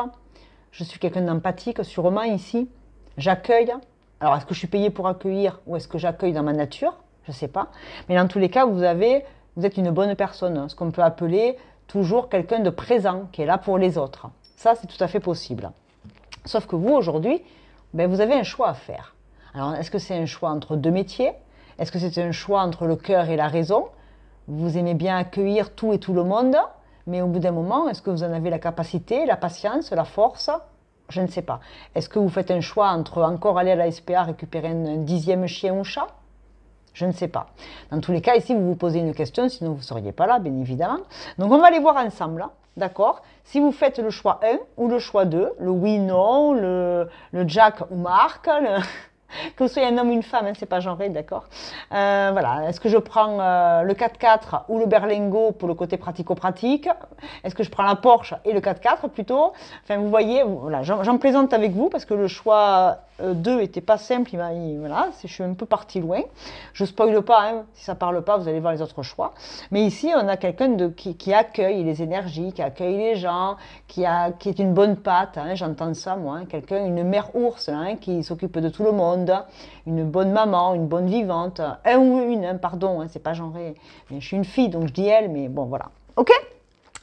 Je suis quelqu'un d'empathique, sûrement ici. J'accueille. Alors, est-ce que je suis payée pour accueillir ou est-ce que j'accueille dans ma nature? Je ne sais pas. Mais dans tous les cas, vous êtes une bonne personne, ce qu'on peut appeler toujours quelqu'un de présent, qui est là pour les autres. Ça, c'est tout à fait possible. Sauf que vous, aujourd'hui, vous avez un choix à faire. Alors, est-ce que c'est un choix entre deux métiers? Est-ce que c'est un choix entre le cœur et la raison? Vous aimez bien accueillir tout et tout le monde, mais au bout d'un moment, est-ce que vous en avez la capacité, la patience, la force? Je ne sais pas. Est-ce que vous faites un choix entre encore aller à la SPA récupérer un 10e chien ou chat? Je ne sais pas. Dans tous les cas, ici, vous vous posez une question, sinon vous ne seriez pas là, bien évidemment. Donc, on va les voir ensemble, d'accord? Si vous faites le choix 1 ou le choix 2, le oui, non, le Jack ou Marc, que vous soyez un homme ou une femme, hein, c'est pas genré, d'accord? Voilà. Est-ce que je prends le 4x4 ou le Berlingo pour le côté pratico-pratique? Est-ce que je prends la Porsche et le 4x4 plutôt? Enfin, vous voyez, voilà, j'en plaisante avec vous parce que le choix 2 n'était pas simple. Voilà, je suis un peu partie loin. Je ne spoile pas, hein, si ça ne parle pas, vous allez voir les autres choix. Mais ici, on a quelqu'un qui accueille les énergies, qui accueille les gens, qui est une bonne patte, hein, j'entends ça moi, hein, quelqu'un, une mère ours hein, qui s'occupe de tout le monde, une bonne maman, une bonne vivante, un ou une, hein, pardon, hein, c'est pas genré. Je suis une fille, donc je dis elle, mais bon, voilà. Ok ?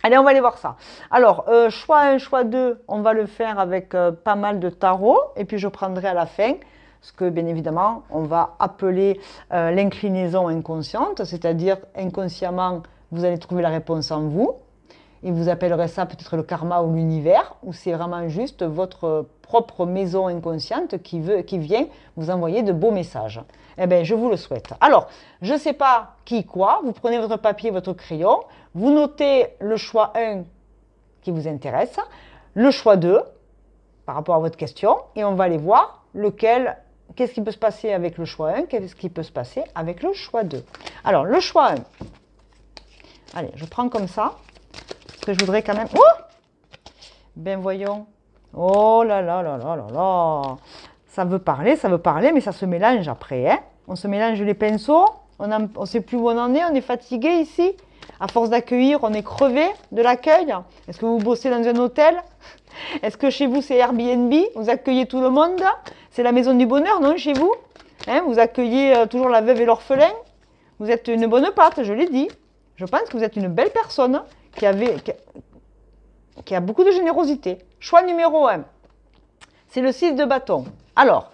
Allez, on va aller voir ça. Alors, choix 1, choix 2, on va le faire avec pas mal de tarot. Et puis, je prendrai à la fin ce que, bien évidemment, on va appeler l'inclinaison inconsciente. C'est-à-dire, inconsciemment, vous allez trouver la réponse en vous. Et vous appellerez ça peut-être le karma ou l'univers. Ou c'est vraiment juste votre propre maison inconsciente qui vient vous envoyer de beaux messages. Eh bien, je vous le souhaite. Alors, je ne sais pas qui, quoi. Vous prenez votre papier, votre crayon. Vous notez le choix 1 qui vous intéresse, le choix 2 par rapport à votre question, et on va aller voir qu'est-ce qui peut se passer avec le choix 1, qu'est-ce qui peut se passer avec le choix 2. Alors, le choix 1. Allez, je prends comme ça, parce que je voudrais quand même... Oh ben voyons. Oh là là là là là là. Ça veut parler, mais ça se mélange après. Hein. On se mélange les pinceaux, on ne sait plus où on en est, on est fatigué ici. À force d'accueillir, on est crevé de l'accueil. Est-ce que vous bossez dans un hôtel? Est-ce que chez vous, c'est Airbnb? Vous accueillez tout le monde? C'est la maison du bonheur, non, chez vous? Hein, vous accueillez toujours la veuve et l'orphelin? Vous êtes une bonne patte, je l'ai dit. Je pense que vous êtes une belle personne qui a beaucoup de générosité. Choix numéro 1, c'est le 6 de bâton. Alors,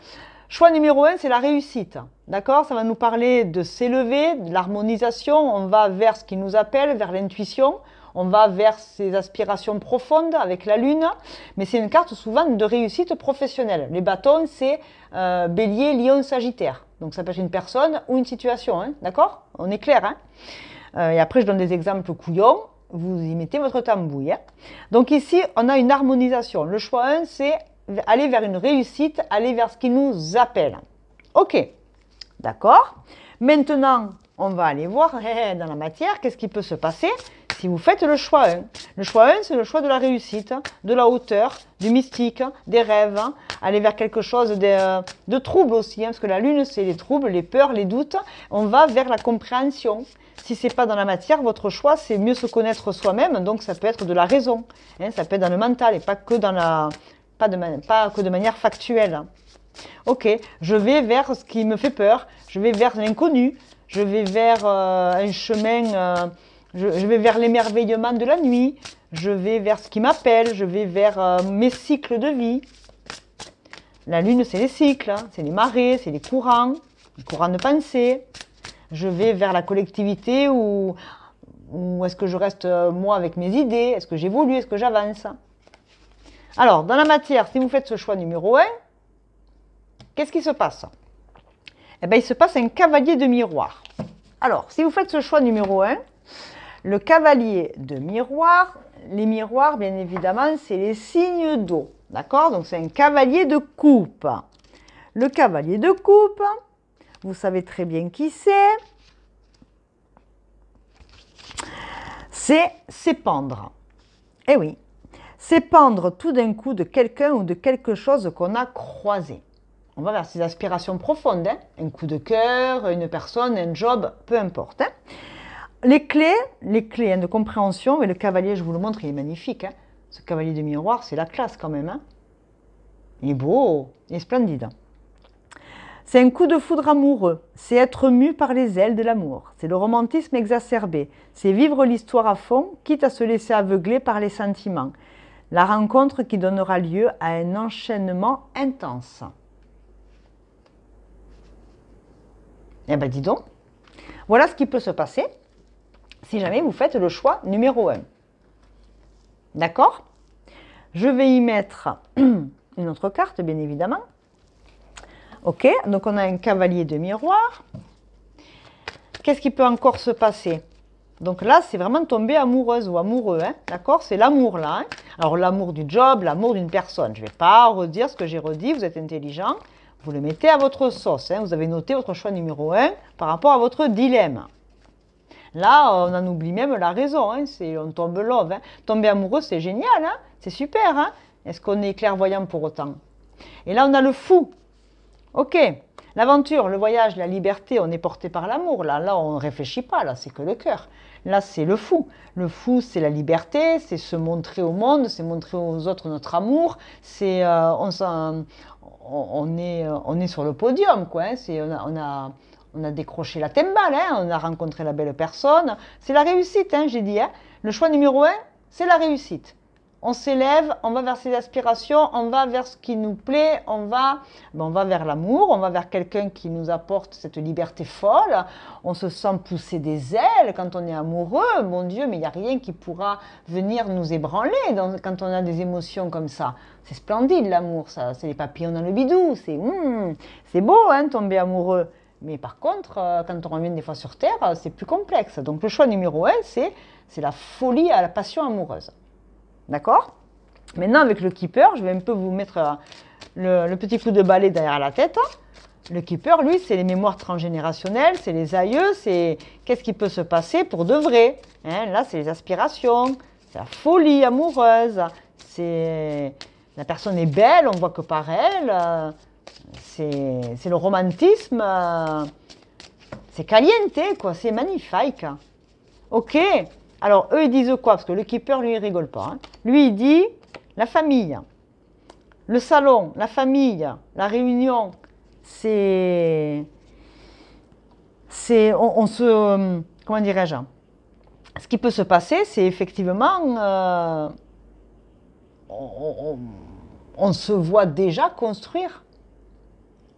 choix numéro 1, c'est la réussite. D'accord? Ça va nous parler de s'élever, de l'harmonisation. On va vers ce qui nous appelle, vers l'intuition. On va vers ses aspirations profondes avec la lune. Mais c'est une carte souvent de réussite professionnelle. Les bâtons, c'est bélier, lion, sagittaire. Donc ça peut être une personne ou une situation. Hein? D'accord? On est clair. Hein? Et après, je donne des exemples couillons. Vous y mettez votre tambouille. Hein? Donc ici, on a une harmonisation. Le choix 1, c'est aller vers une réussite, aller vers ce qui nous appelle. Ok. D'accord. Maintenant, on va aller voir dans la matière qu'est-ce qui peut se passer si vous faites le choix 1. Le choix 1, c'est le choix de la réussite, de la hauteur, du mystique, des rêves, aller vers quelque chose de trouble aussi, parce que la lune, c'est les troubles, les peurs, les doutes. On va vers la compréhension. Si ce n'est pas dans la matière, votre choix, c'est mieux se connaître soi-même, donc ça peut être de la raison, ça peut être dans le mental et pas que, pas que de manière factuelle. Ok, je vais vers ce qui me fait peur, je vais vers l'inconnu, je vais vers un chemin, je vais vers l'émerveillement de la nuit, je vais vers ce qui m'appelle, je vais vers mes cycles de vie. La lune, c'est les cycles, c'est les marées, c'est les courants de pensée. Je vais vers la collectivité ou est-ce que je reste moi avec mes idées, est-ce que j'évolue, est-ce que j'avance. Alors, dans la matière, si vous faites ce choix numéro 1, qu'est-ce qui se passe? Eh bien, il se passe un cavalier de miroir. Alors, si vous faites ce choix numéro 1, le cavalier de miroir, les miroirs, bien évidemment, c'est les signes d'eau. D'accord? Donc, c'est un cavalier de coupe. Le cavalier de coupe, vous savez très bien qui c'est. C'est s'épandre. Eh oui, s'épandre tout d'un coup de quelqu'un ou de quelque chose qu'on a croisé. On va vers ces aspirations profondes, un coup de cœur, une personne, un job, peu importe. Les clés de compréhension, et le cavalier, je vous le montre, il est magnifique. Ce cavalier de miroir, c'est la classe quand même. Il est beau, il est splendide. C'est un coup de foudre amoureux, c'est être mu par les ailes de l'amour, c'est le romantisme exacerbé, c'est vivre l'histoire à fond, quitte à se laisser aveugler par les sentiments. La rencontre qui donnera lieu à un enchaînement intense. Eh bien, dis donc, voilà ce qui peut se passer si jamais vous faites le choix numéro 1. D'accord? Je vais y mettre une autre carte, bien évidemment. Ok, donc on a un cavalier de miroir. Qu'est-ce qui peut encore se passer? Donc là, c'est vraiment tomber amoureuse ou amoureux, d'accord? C'est l'amour là. Alors l'amour du job, l'amour d'une personne. Je ne vais pas redire ce que j'ai redit, vous êtes intelligent. Vous le mettez à votre sauce. Vous avez noté votre choix numéro 1 par rapport à votre dilemme. Là, on en oublie même la raison. On tombe love. Tomber amoureux, c'est génial. C'est super. Est-ce qu'on est clairvoyant pour autant? Et là, on a le fou. Ok, l'aventure, le voyage, la liberté, on est porté par l'amour. Là, on ne réfléchit pas. Là, c'est que le cœur. Là, c'est le fou. Le fou, c'est la liberté, c'est se montrer au monde, c'est montrer aux autres notre amour. C'est on est sur le podium, quoi. On a décroché la timbale, on a rencontré la belle personne. C'est la réussite, j'ai dit. Le choix numéro 1, c'est la réussite. On s'élève, on va vers ses aspirations, on va vers ce qui nous plaît, on va vers l'amour, on va vers quelqu'un qui nous apporte cette liberté folle. On se sent pousser des ailes quand on est amoureux. Mon Dieu, mais il n'y a rien qui pourra venir nous ébranler quand on a des émotions comme ça. C'est splendide l'amour, ça. C'est les papillons dans le bidou. C'est beau, tomber amoureux. Mais par contre, quand on revient des fois sur Terre, c'est plus complexe. Donc le choix numéro 1, c'est la folie à la passion amoureuse. D'accord? Maintenant, avec le keeper, je vais un peu vous mettre le petit coup de balai derrière la tête. Le keeper, lui, c'est les mémoires transgénérationnelles, c'est les aïeux, c'est qu'est-ce qui peut se passer pour de vrai. Là, c'est les aspirations, c'est la folie amoureuse, la personne est belle, on voit que par elle, c'est le romantisme, c'est caliente, quoi, c'est magnifique. Ok. Alors, eux, ils disent quoi? Parce que le keeper, lui, il rigole pas. Lui, il dit la famille, le salon, la famille, la réunion, comment dirais-je? Ce qui peut se passer, c'est effectivement, on se voit déjà construire,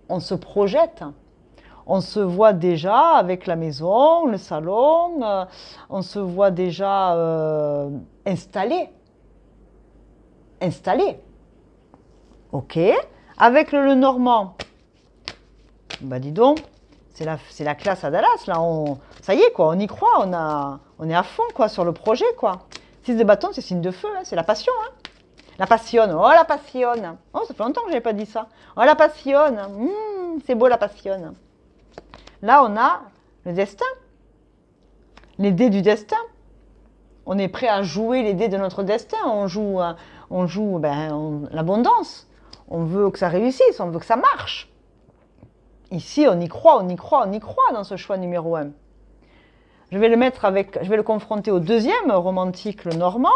on se projette. On se voit déjà avec la maison, le salon, on se voit déjà installé. Ok. Avec le Normand, bah dis donc, c'est la classe à Dallas, là. Ça y est, quoi, on y croit, on est à fond, quoi, sur le projet, quoi. 6 de bâton, c'est signe de feu, c'est la passion, La passionne, oh la passionne. Oh, ça fait longtemps que je n'avais pas dit ça. Oh la passionne, c'est beau la passionne. Là, on a le destin. les dés du destin. On est prêt à jouer les dés de notre destin. On joue l'abondance. On veut que ça réussisse, on veut que ça marche. Ici, on y croit, on y croit, on y croit dans ce choix numéro 1. Je vais le confronter au deuxième romantique, le normand.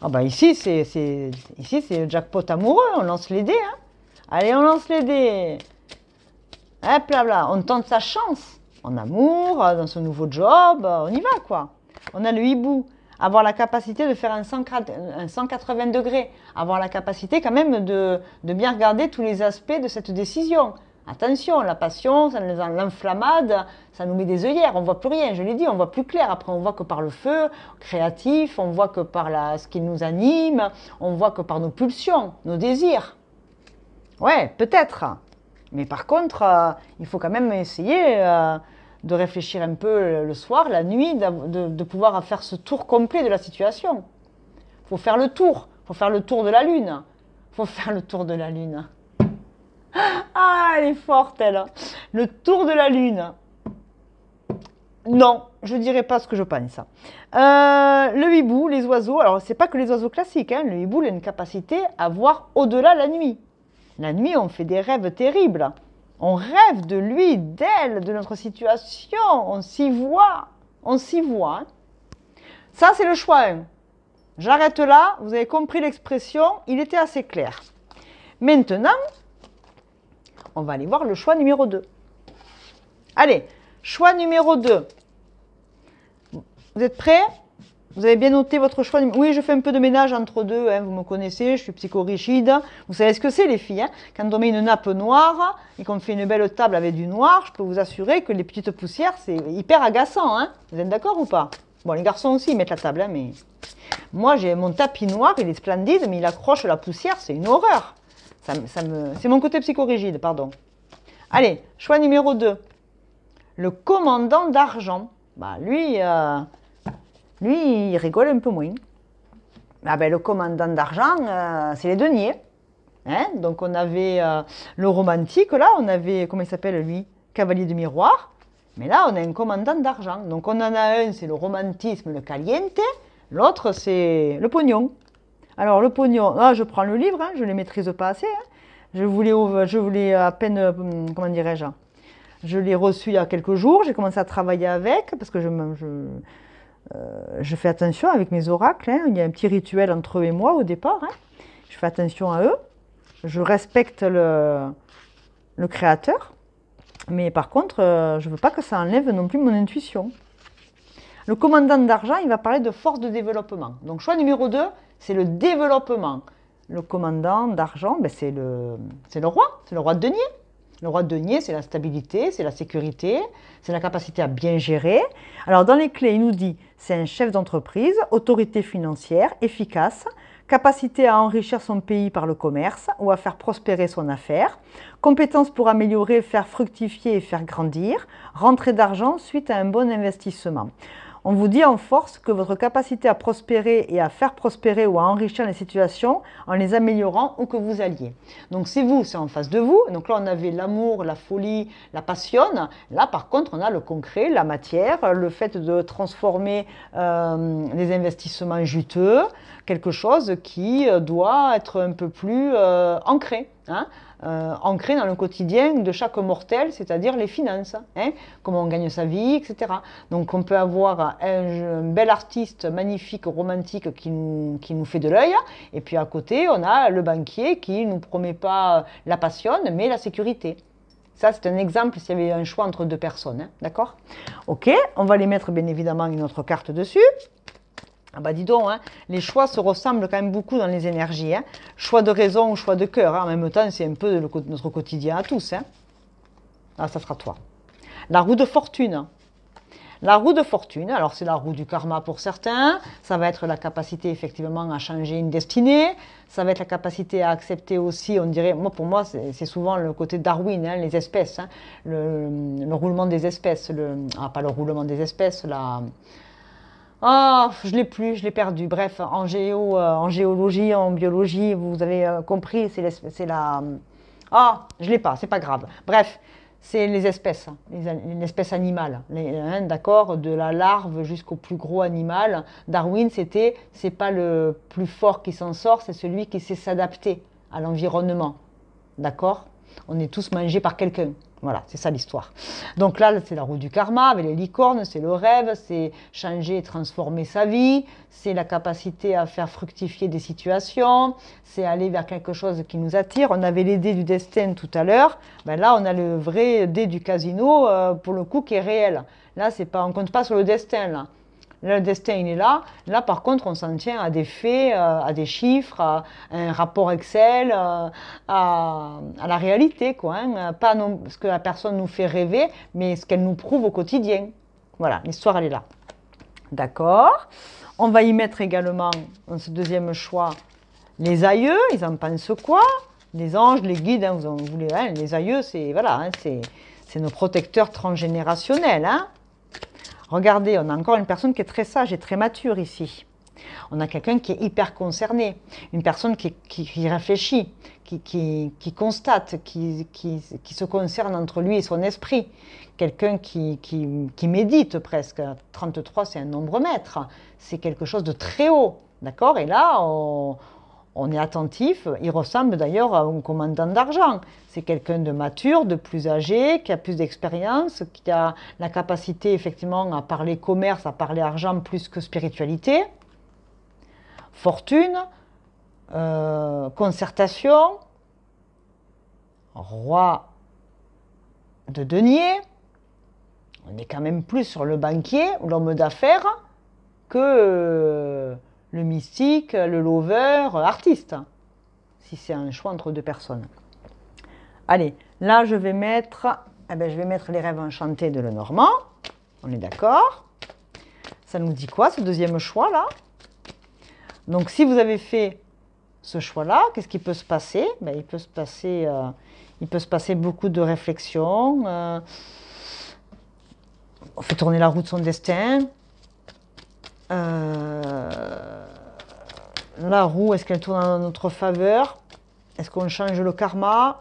Ah bah ici, c'est le jackpot amoureux, on lance les dés. Hein. Allez, on lance les dés. Hop là, là, on tente sa chance. En amour, dans ce nouveau job, on y va quoi. On a le hibou. Avoir la capacité de faire un 180 degrés, avoir la capacité quand même de bien regarder tous les aspects de cette décision. Attention, la passion, l'enflammade, ça nous met des œillères, on ne voit plus rien, je l'ai dit, on voit plus clair. Après, on voit que par le feu créatif, on voit que par ce qui nous anime, on voit que par nos pulsions, nos désirs. Ouais, peut-être. Mais par contre, il faut quand même essayer de réfléchir un peu le soir, la nuit, de pouvoir faire ce tour complet de la situation. Il faut faire le tour. Il faut faire le tour de la Lune. Il faut faire le tour de la Lune. Ah, elle est forte, elle. Le tour de la Lune. Non, je ne dirais pas ce que je pense. Le hibou, les oiseaux, alors ce n'est pas que les oiseaux classiques. Hein, le hibou il a une capacité à voir au-delà la nuit. La nuit, on fait des rêves terribles. On rêve de lui, d'elle, de notre situation. On s'y voit. On s'y voit. Hein. Ça, c'est le choix 1. J'arrête là. Vous avez compris l'expression. Il était assez clair. Maintenant, on va aller voir le choix numéro 2. Allez, choix numéro 2. Vous êtes prêts? Vous avez bien noté votre choix? Oui, je fais un peu de ménage entre deux, hein, vous me connaissez, je suis psychorigide. Vous savez ce que c'est les filles, hein? Quand on met une nappe noire et qu'on fait une belle table avec du noir, je peux vous assurer que les petites poussières, c'est hyper agaçant. Hein? Vous êtes d'accord ou pas? Bon, les garçons aussi ils mettent la table, hein, mais moi j'ai mon tapis noir, il est splendide, mais il accroche la poussière, c'est une horreur. C'est mon côté psychorigide, pardon. Allez, choix numéro 2. Le commandant d'argent. Bah, lui, il rigole un peu moins. Ah ben, le commandant d'argent, c'est les deniers. Hein? Donc, on avait le romantique, là, on avait, comment il s'appelle lui? Cavalier de miroir. Mais là, on a un commandant d'argent. Donc, on en a un, c'est le romantisme, le caliente. L'autre, c'est le pognon. Alors, le pognon, là, je prends le livre, hein, je ne les maîtrise pas assez. Hein. Je voulais à peine, comment dirais-je, je l'ai reçu il y a quelques jours. J'ai commencé à travailler avec parce que je fais attention avec mes oracles. Hein. Il y a un petit rituel entre eux et moi au départ. Hein. Je fais attention à eux. Je respecte le créateur. Mais par contre, je ne veux pas que ça enlève non plus mon intuition. Le commandant d'argent, il va parler de force de développement. Donc, choix numéro 2, c'est le développement. Le commandant d'argent, ben, c'est le roi de denier. Le roi de denier, c'est la stabilité, c'est la sécurité, c'est la capacité à bien gérer. Alors, dans les clés, il nous dit, c'est un chef d'entreprise, autorité financière, efficace, capacité à enrichir son pays par le commerce ou à faire prospérer son affaire, compétence pour améliorer, faire fructifier et faire grandir, rentrée d'argent suite à un bon investissement. On vous dit en force que votre capacité à prospérer et à faire prospérer ou à enrichir les situations en les améliorant où que vous alliez. Donc c'est vous, c'est en face de vous. Donc là on avait l'amour, la folie, la passion. Là par contre on a le concret, la matière, le fait de transformer les investissements juteux, quelque chose qui doit être un peu plus ancré. Hein, ancré dans le quotidien de chaque mortel, c'est-à-dire les finances, hein, comment on gagne sa vie, etc. Donc on peut avoir un bel artiste magnifique, romantique qui nous fait de l'œil, et puis à côté on a le banquier qui ne nous promet pas la passion, mais la sécurité. Ça c'est un exemple s'il y avait un choix entre deux personnes, hein, d'accord? Ok, on va les mettre bien évidemment une autre carte dessus. Ah bah dis donc, hein, les choix se ressemblent quand même beaucoup dans les énergies. Hein. Choix de raison ou choix de cœur. Hein. En même temps, c'est un peu notre quotidien à tous. Hein. Ah, ça sera toi. La roue de fortune. La roue de fortune, alors c'est la roue du karma pour certains. Ça va être la capacité effectivement à changer une destinée. Ça va être la capacité à accepter aussi, on dirait, pour moi, c'est souvent le côté Darwin, hein, les espèces. Hein, le roulement des espèces. Pas le roulement des espèces, la... Ah, je ne l'ai plus, je l'ai perdu. Bref, en géologie, en biologie, vous avez compris, c'est la... Ah, je ne l'ai pas, c'est pas grave. Bref, c'est les espèces, l'espèce animale, d'accord, de la larve jusqu'au plus gros animal. Darwin, c'est pas le plus fort qui s'en sort, c'est celui qui sait s'adapter à l'environnement, d'accord? On est tous mangés par quelqu'un. Voilà, c'est ça l'histoire. Donc là, c'est la roue du karma avec les licornes, c'est le rêve, c'est changer et transformer sa vie, c'est la capacité à faire fructifier des situations, c'est aller vers quelque chose qui nous attire. On avait les dés du destin tout à l'heure, ben là on a le vrai dé du casino pour le coup qui est réel. Là, c'est pas, on ne compte pas sur le destin là. Là, le destin, il est là. Là, par contre, on s'en tient à des faits, à des chiffres, à un rapport Excel, à la réalité, quoi. Hein. Pas non, ce que la personne nous fait rêver, mais ce qu'elle nous prouve au quotidien. Voilà, l'histoire, elle est là. D'accord. On va y mettre également, dans ce deuxième choix, les aïeux. Ils en pensent quoi? Les anges, les guides, hein, vous voulez, hein, les aïeux, c'est voilà, hein, c'est nos protecteurs transgénérationnels, hein. Regardez, on a encore une personne qui est très sage et très mature ici. On a quelqu'un qui est hyper concerné, une personne qui réfléchit, qui constate, qui se concerne entre lui et son esprit. Quelqu'un qui médite presque. 33, c'est un nombre maître. C'est quelque chose de très haut. D'accord? Et là, on est attentif. Il ressemble d'ailleurs à un commandant d'argent. C'est quelqu'un de mature, de plus âgé, qui a plus d'expérience, qui a la capacité effectivement à parler commerce, à parler argent plus que spiritualité. Fortune, concertation, roi de denier. On est quand même plus sur le banquier ou l'homme d'affaires que le mystique, le lover, artiste, si c'est un choix entre deux personnes. Allez, là je vais mettre les rêves enchantés de Lenormand. On est d'accord? Ça nous dit quoi ce deuxième choix là? Donc si vous avez fait ce choix-là, qu'est-ce qui peut se passer? Ben, il peut se passer beaucoup de réflexions. On fait tourner la roue de son destin. La roue, est-ce qu'elle tourne en notre faveur? Est-ce qu'on change le karma?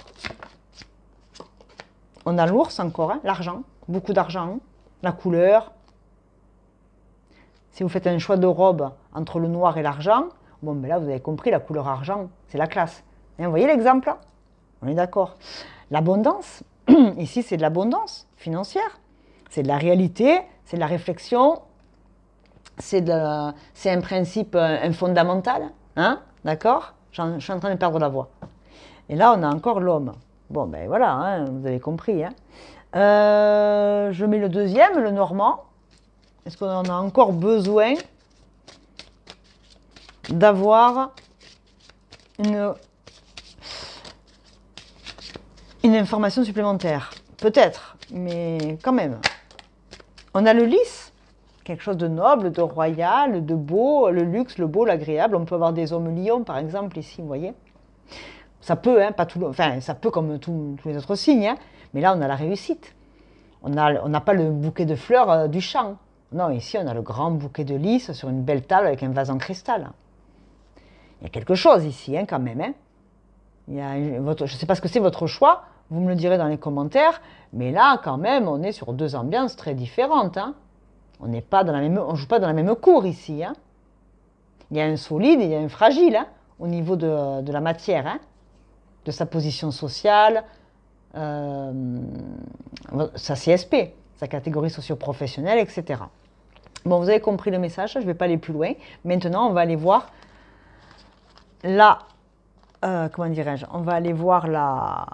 On a l'ours encore, hein, l'argent, beaucoup d'argent, la couleur. Si vous faites un choix de robe entre le noir et l'argent, bon, ben là, vous avez compris, la couleur argent, c'est la classe. Et vous voyez l'exemple? On est d'accord. L'abondance, ici, c'est de l'abondance financière. C'est de la réalité, c'est de la réflexion, c'est un principe un fondamental. Hein? D'accord? Je suis en train de perdre la voix. Et là, on a encore l'homme. Bon, ben voilà, hein, vous avez compris. Hein. Je mets le deuxième, le normand. Est-ce qu'on en a encore besoin d'avoir une information supplémentaire? Peut-être, mais quand même. On a le lys, quelque chose de noble, de royal, de beau, le luxe, le beau, l'agréable. On peut avoir des hommes lions, par exemple, ici, vous voyez. Ça peut, hein, pas tout, enfin, ça peut comme tous les autres signes, hein, mais là, on a la réussite. On n'a pas le bouquet de fleurs du champ. Non, ici, on a le grand bouquet de lys sur une belle table avec un vase en cristal. Il y a quelque chose ici, hein, quand même. Hein. Je ne sais pas ce que c'est votre choix, vous me le direz dans les commentaires, mais là, quand même, on est sur deux ambiances très différentes. Hein. On ne joue pas dans la même cour ici. Hein. Il y a un solide et il y a un fragile hein, au niveau de la matière, hein, de sa position sociale, sa CSP, sa catégorie socio-professionnelle, etc. Bon, vous avez compris le message, je ne vais pas aller plus loin. Maintenant, on va aller voir comment dirais-je, on va aller voir la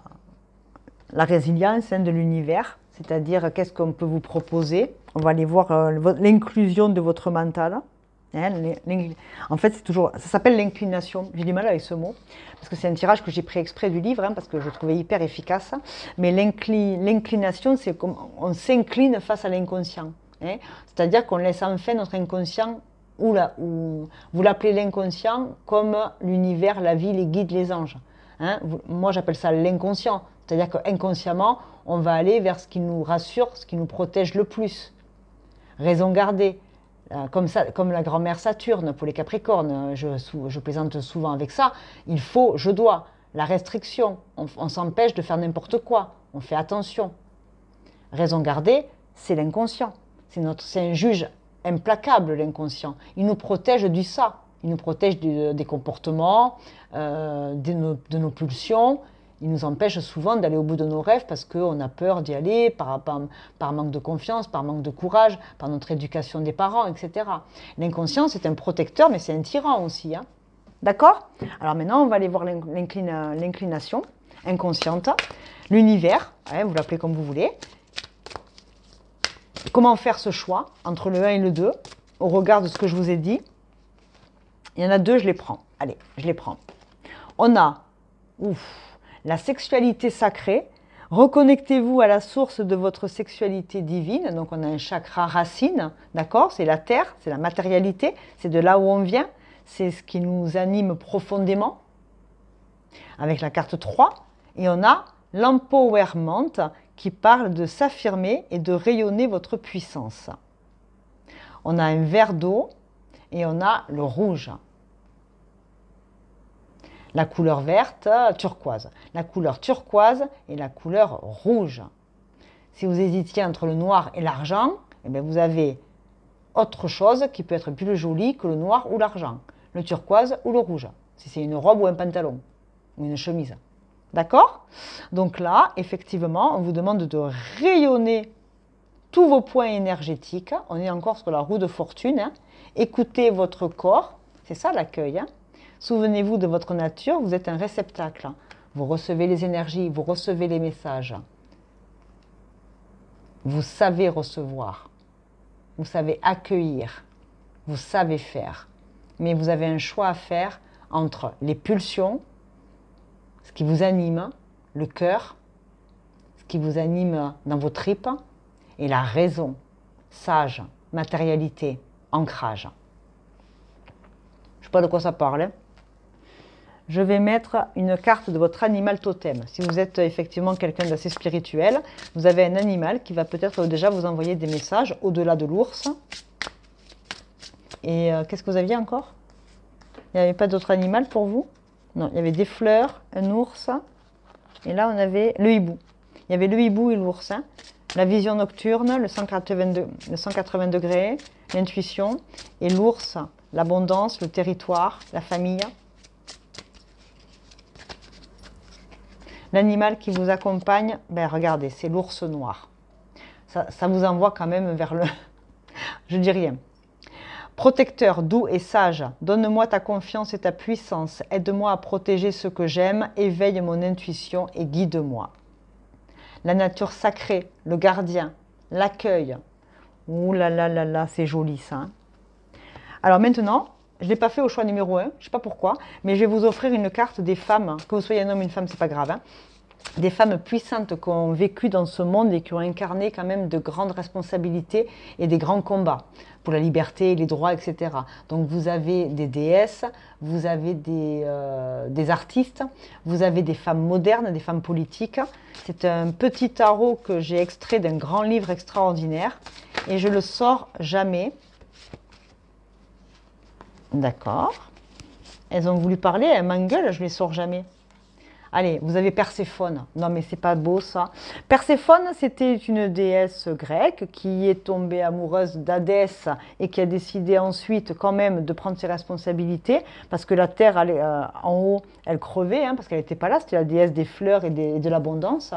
résilience hein, de l'univers, c'est-à-dire qu'est-ce qu'on peut vous proposer. On va aller voir l'inclusion de votre mental. Hein, en fait, ça s'appelle l'inclination. J'ai du mal avec ce mot, parce que c'est un tirage que j'ai pris exprès du livre, hein, parce que je le trouvais hyper efficace. Mais l'inclination, c'est comme on s'incline face à l'inconscient. Hein, c'est-à-dire qu'on laisse enfin notre inconscient, ou vous l'appelez l'inconscient, comme l'univers, la vie, les guides, les anges. Hein, moi, j'appelle ça l'inconscient. C'est-à-dire qu'inconsciemment, on va aller vers ce qui nous rassure, ce qui nous protège le plus. Raison gardée. Comme la grand-mère Saturne pour les Capricornes, je plaisante souvent avec ça, il faut, je dois, la restriction, on s'empêche de faire n'importe quoi, on fait attention. Raison gardée, c'est l'inconscient. C'est un juge implacable, l'inconscient. Il nous protège du ça. Il nous protège des comportements, de nos pulsions. Il nous empêche souvent d'aller au bout de nos rêves parce qu'on a peur d'y aller par manque de confiance, par manque de courage, par notre éducation des parents, etc. L'inconscient, c'est un protecteur, mais c'est un tyran aussi. Hein. D'accord? Alors maintenant, on va aller voir l'inclination inconsciente, l'univers, hein, vous l'appelez comme vous voulez. Comment faire ce choix entre le 1 et le 2 au regard de ce que je vous ai dit? Il y en a deux, je les prends. Allez, je les prends. On a la sexualité sacrée. Reconnectez-vous à la source de votre sexualité divine. Donc on a un chakra racine, d'accord? C'est la terre, c'est la matérialité, c'est de là où on vient. C'est ce qui nous anime profondément. Avec la carte 3. Et on a l'empowerment qui parle de s'affirmer et de rayonner votre puissance. On a un vert d'eau et on a le rouge. La couleur verte, turquoise. La couleur turquoise et la couleur rouge. Si vous hésitiez entre le noir et l'argent, eh bien vous avez autre chose qui peut être plus jolie que le noir ou l'argent. Le turquoise ou le rouge. Si c'est une robe ou un pantalon ou une chemise. D'accord? Donc là, effectivement, on vous demande de rayonner tous vos points énergétiques. On est encore sur la roue de fortune. Hein. Écoutez votre corps. C'est ça l'accueil. Hein. Souvenez-vous de votre nature. Vous êtes un réceptacle. Vous recevez les énergies, vous recevez les messages. Vous savez recevoir. Vous savez accueillir. Vous savez faire. Mais vous avez un choix à faire entre les pulsions, ce qui vous anime, le cœur, ce qui vous anime dans vos tripes, et la raison, sage, matérialité, ancrage. Je ne sais pas de quoi ça parle. Hein. Je vais mettre une carte de votre animal totem. Si vous êtes effectivement quelqu'un d'assez spirituel, vous avez un animal qui va peut-être déjà vous envoyer des messages au-delà de l'ours. Et qu'est-ce que vous aviez encore? Il n'y avait pas d'autre animal pour vous? Non, il y avait des fleurs, un ours, et là on avait le hibou. Il y avait le hibou et l'ours. Hein. La vision nocturne, le 180 degrés, l'intuition, et l'ours, l'abondance, le territoire, la famille. L'animal qui vous accompagne, ben regardez, c'est l'ours noir. Ça vous envoie quand même vers le... Je dis rien. Protecteur doux et sage, donne-moi ta confiance et ta puissance, aide-moi à protéger ce que j'aime, éveille mon intuition et guide-moi. La nature sacrée, le gardien, l'accueil. Ouh là là là là, c'est joli ça. Hein. Alors maintenant, je ne l'ai pas fait au choix numéro 1, je ne sais pas pourquoi, mais je vais vous offrir une carte des femmes, que vous soyez un homme ou une femme, c'est pas grave, hein. Des femmes puissantes qui ont vécu dans ce monde et qui ont incarné quand même de grandes responsabilités et des grands combats pour la liberté, les droits, etc. Donc vous avez des déesses, vous avez des artistes, vous avez des femmes modernes, des femmes politiques. C'est un petit tarot que j'ai extrait d'un grand livre extraordinaire et je le sors jamais. D'accord. Elles ont voulu parler, elles m'engueulent, je ne les sors jamais. Allez, vous avez Perséphone. Non, mais c'est pas beau ça. Perséphone, c'était une déesse grecque qui est tombée amoureuse d'Hadès et qui a décidé ensuite quand même de prendre ses responsabilités parce que la terre en haut, elle crevait, hein, parce qu'elle n'était pas là. C'était la déesse des fleurs et de l'abondance.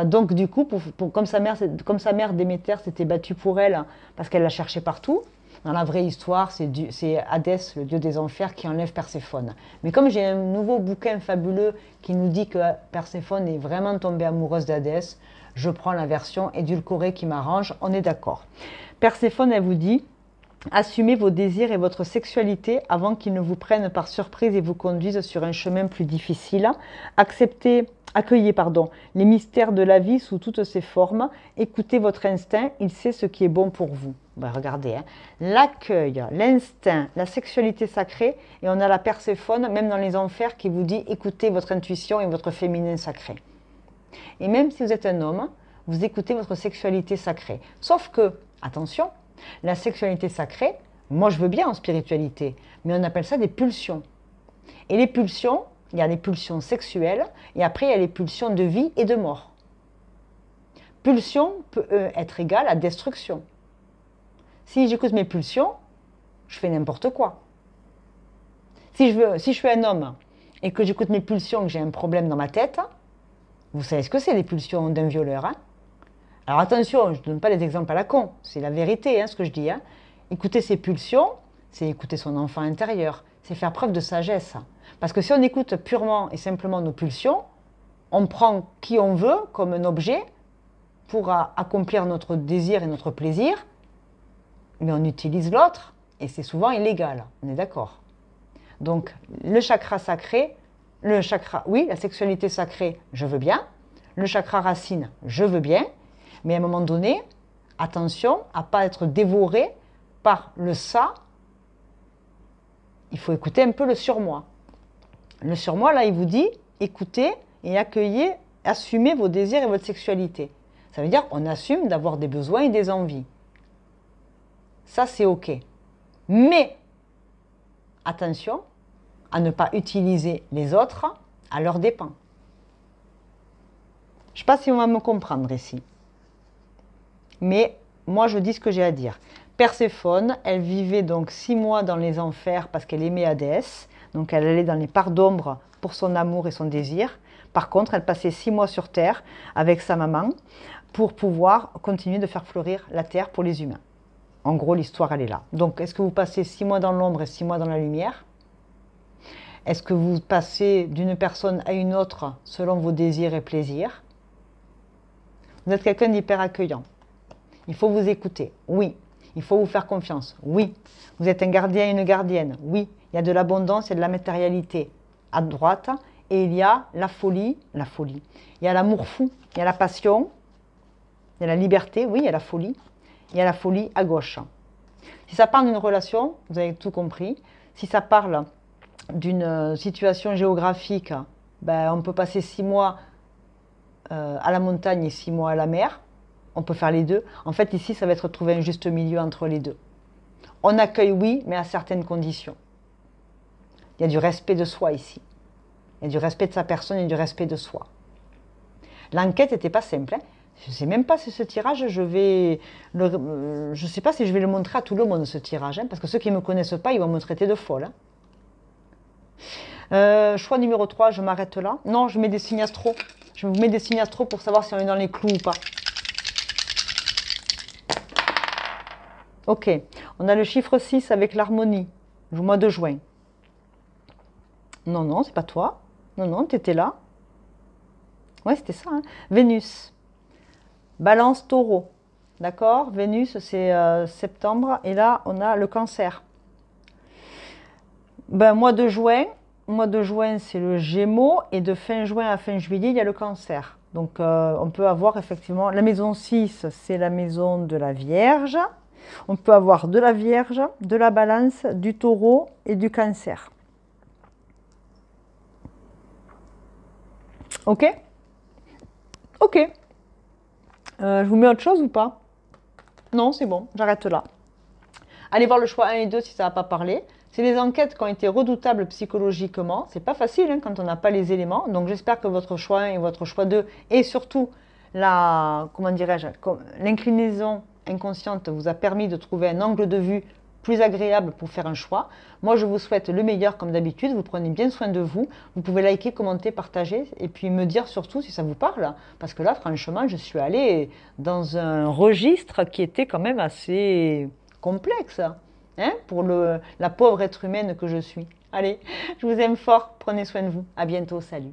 Donc du coup, comme sa mère Déméter s'était battue pour elle parce qu'elle la cherchait partout, dans la vraie histoire, c'est Hadès, le dieu des enfers, qui enlève Perséphone. Mais comme j'ai un nouveau bouquin fabuleux qui nous dit que Perséphone est vraiment tombée amoureuse d'Hadès, je prends la version édulcorée qui m'arrange, on est d'accord. Perséphone, elle vous dit, assumez vos désirs et votre sexualité avant qu'ils ne vous prennent par surprise et vous conduisent sur un chemin plus difficile. Accueillez les mystères de la vie sous toutes ses formes. Écoutez votre instinct, il sait ce qui est bon pour vous. Ben regardez, hein. L'accueil, l'instinct, la sexualité sacrée, et on a la Perséphone, même dans les enfers, qui vous dit écoutez votre intuition et votre féminin sacré. Et même si vous êtes un homme, vous écoutez votre sexualité sacrée. Sauf que, attention, la sexualité sacrée, moi je veux bien en spiritualité, mais on appelle ça des pulsions. Et les pulsions, il y a les pulsions sexuelles, et après il y a les pulsions de vie et de mort. pulsion peut être égale à destruction. Si j'écoute mes pulsions, je fais n'importe quoi. Si je suis un homme et que j'écoute mes pulsions, que j'ai un problème dans ma tête, vous savez ce que c'est les pulsions d'un violeur, hein? Alors attention, je ne donne pas des exemples à la con, c'est la vérité ce que je dis. Écouter ses pulsions, c'est écouter son enfant intérieur, c'est faire preuve de sagesse. Parce que si on écoute purement et simplement nos pulsions, on prend qui on veut comme un objet pour accomplir notre désir et notre plaisir, mais on utilise l'autre et c'est souvent illégal, on est d'accord. Donc le chakra sacré, oui, la sexualité sacrée, je veux bien. Le chakra racine, je veux bien. Mais à un moment donné, attention à ne pas être dévoré par le ça. Il faut écouter un peu le surmoi. Le surmoi, là, il vous dit, écoutez et accueillez, assumez vos désirs et votre sexualité. Ça veut dire qu'on assume d'avoir des besoins et des envies. Ça, c'est OK. Mais, attention à ne pas utiliser les autres à leurs dépens. Je ne sais pas si on va me comprendre ici. Mais moi, je dis ce que j'ai à dire. Perséphone, elle vivait donc 6 mois dans les enfers parce qu'elle aimait Hadès. Donc elle allait dans les parts d'ombre pour son amour et son désir. Par contre, elle passait 6 mois sur Terre avec sa maman pour pouvoir continuer de faire fleurir la Terre pour les humains. En gros, l'histoire, elle est là. Donc, est-ce que vous passez 6 mois dans l'ombre et 6 mois dans la lumière? Est-ce que vous passez d'une personne à une autre selon vos désirs et plaisirs? Vous êtes quelqu'un d'hyper accueillant. Il faut vous écouter, oui. Il faut vous faire confiance, oui. Vous êtes un gardien et une gardienne, oui. Il y a de l'abondance et de la matérialité à droite. Et il y a la folie. Il y a l'amour fou, il y a la passion, il y a la liberté, oui, il y a la folie. Il y a la folie à gauche. Si ça parle d'une relation, vous avez tout compris. Si ça parle d'une situation géographique, ben, on peut passer 6 mois à la montagne et 6 mois à la mer. On peut faire les deux. En fait, ici, ça va être trouver un juste milieu entre les deux. On accueille, oui, mais à certaines conditions. Il y a du respect de soi ici. Il y a du respect de sa personne et du respect de soi. L'enquête n'était pas simple. Je ne sais même pas si ce tirage, je ne sais pas si je vais le montrer à tout le monde, ce tirage. Parce que ceux qui ne me connaissent pas, ils vont me traiter de folle. Choix numéro 3, je m'arrête là. Non, je mets des signes astro. Je vous mets des signes astro pour savoir si on est dans les clous ou pas. Ok, on a le chiffre 6 avec l'harmonie, le mois de juin. Non, non, c'est pas toi. Non, non, tu étais là. Ouais, c'était ça. Vénus. Balance taureau. D'accord? Vénus, c'est septembre. Et là, on a le cancer. Ben, mois de juin, c'est le Gémeaux. Et de fin juin à fin juillet, il y a le cancer. Donc, on peut avoir effectivement... La maison 6, c'est la maison de la Vierge. On peut avoir de la Vierge, de la Balance, du Taureau et du Cancer. Ok? Ok. Je vous mets autre chose ou pas? Non, c'est bon, j'arrête là. Allez voir le choix 1 et 2 si ça n'a pas parlé. C'est des enquêtes qui ont été redoutables psychologiquement. C'est pas facile quand on n'a pas les éléments. Donc j'espère que votre choix 1 et votre choix 2 et surtout comment dirais-je, l'inclinaison inconsciente vous a permis de trouver un angle de vue plus agréable pour faire un choix. Moi, je vous souhaite le meilleur comme d'habitude. Vous prenez bien soin de vous. Vous pouvez liker, commenter, partager et puis me dire surtout si ça vous parle. Parce que là, franchement, je suis allée dans un registre qui était quand même assez complexe pour la pauvre être humaine que je suis. Allez, je vous aime fort. Prenez soin de vous. À bientôt. Salut.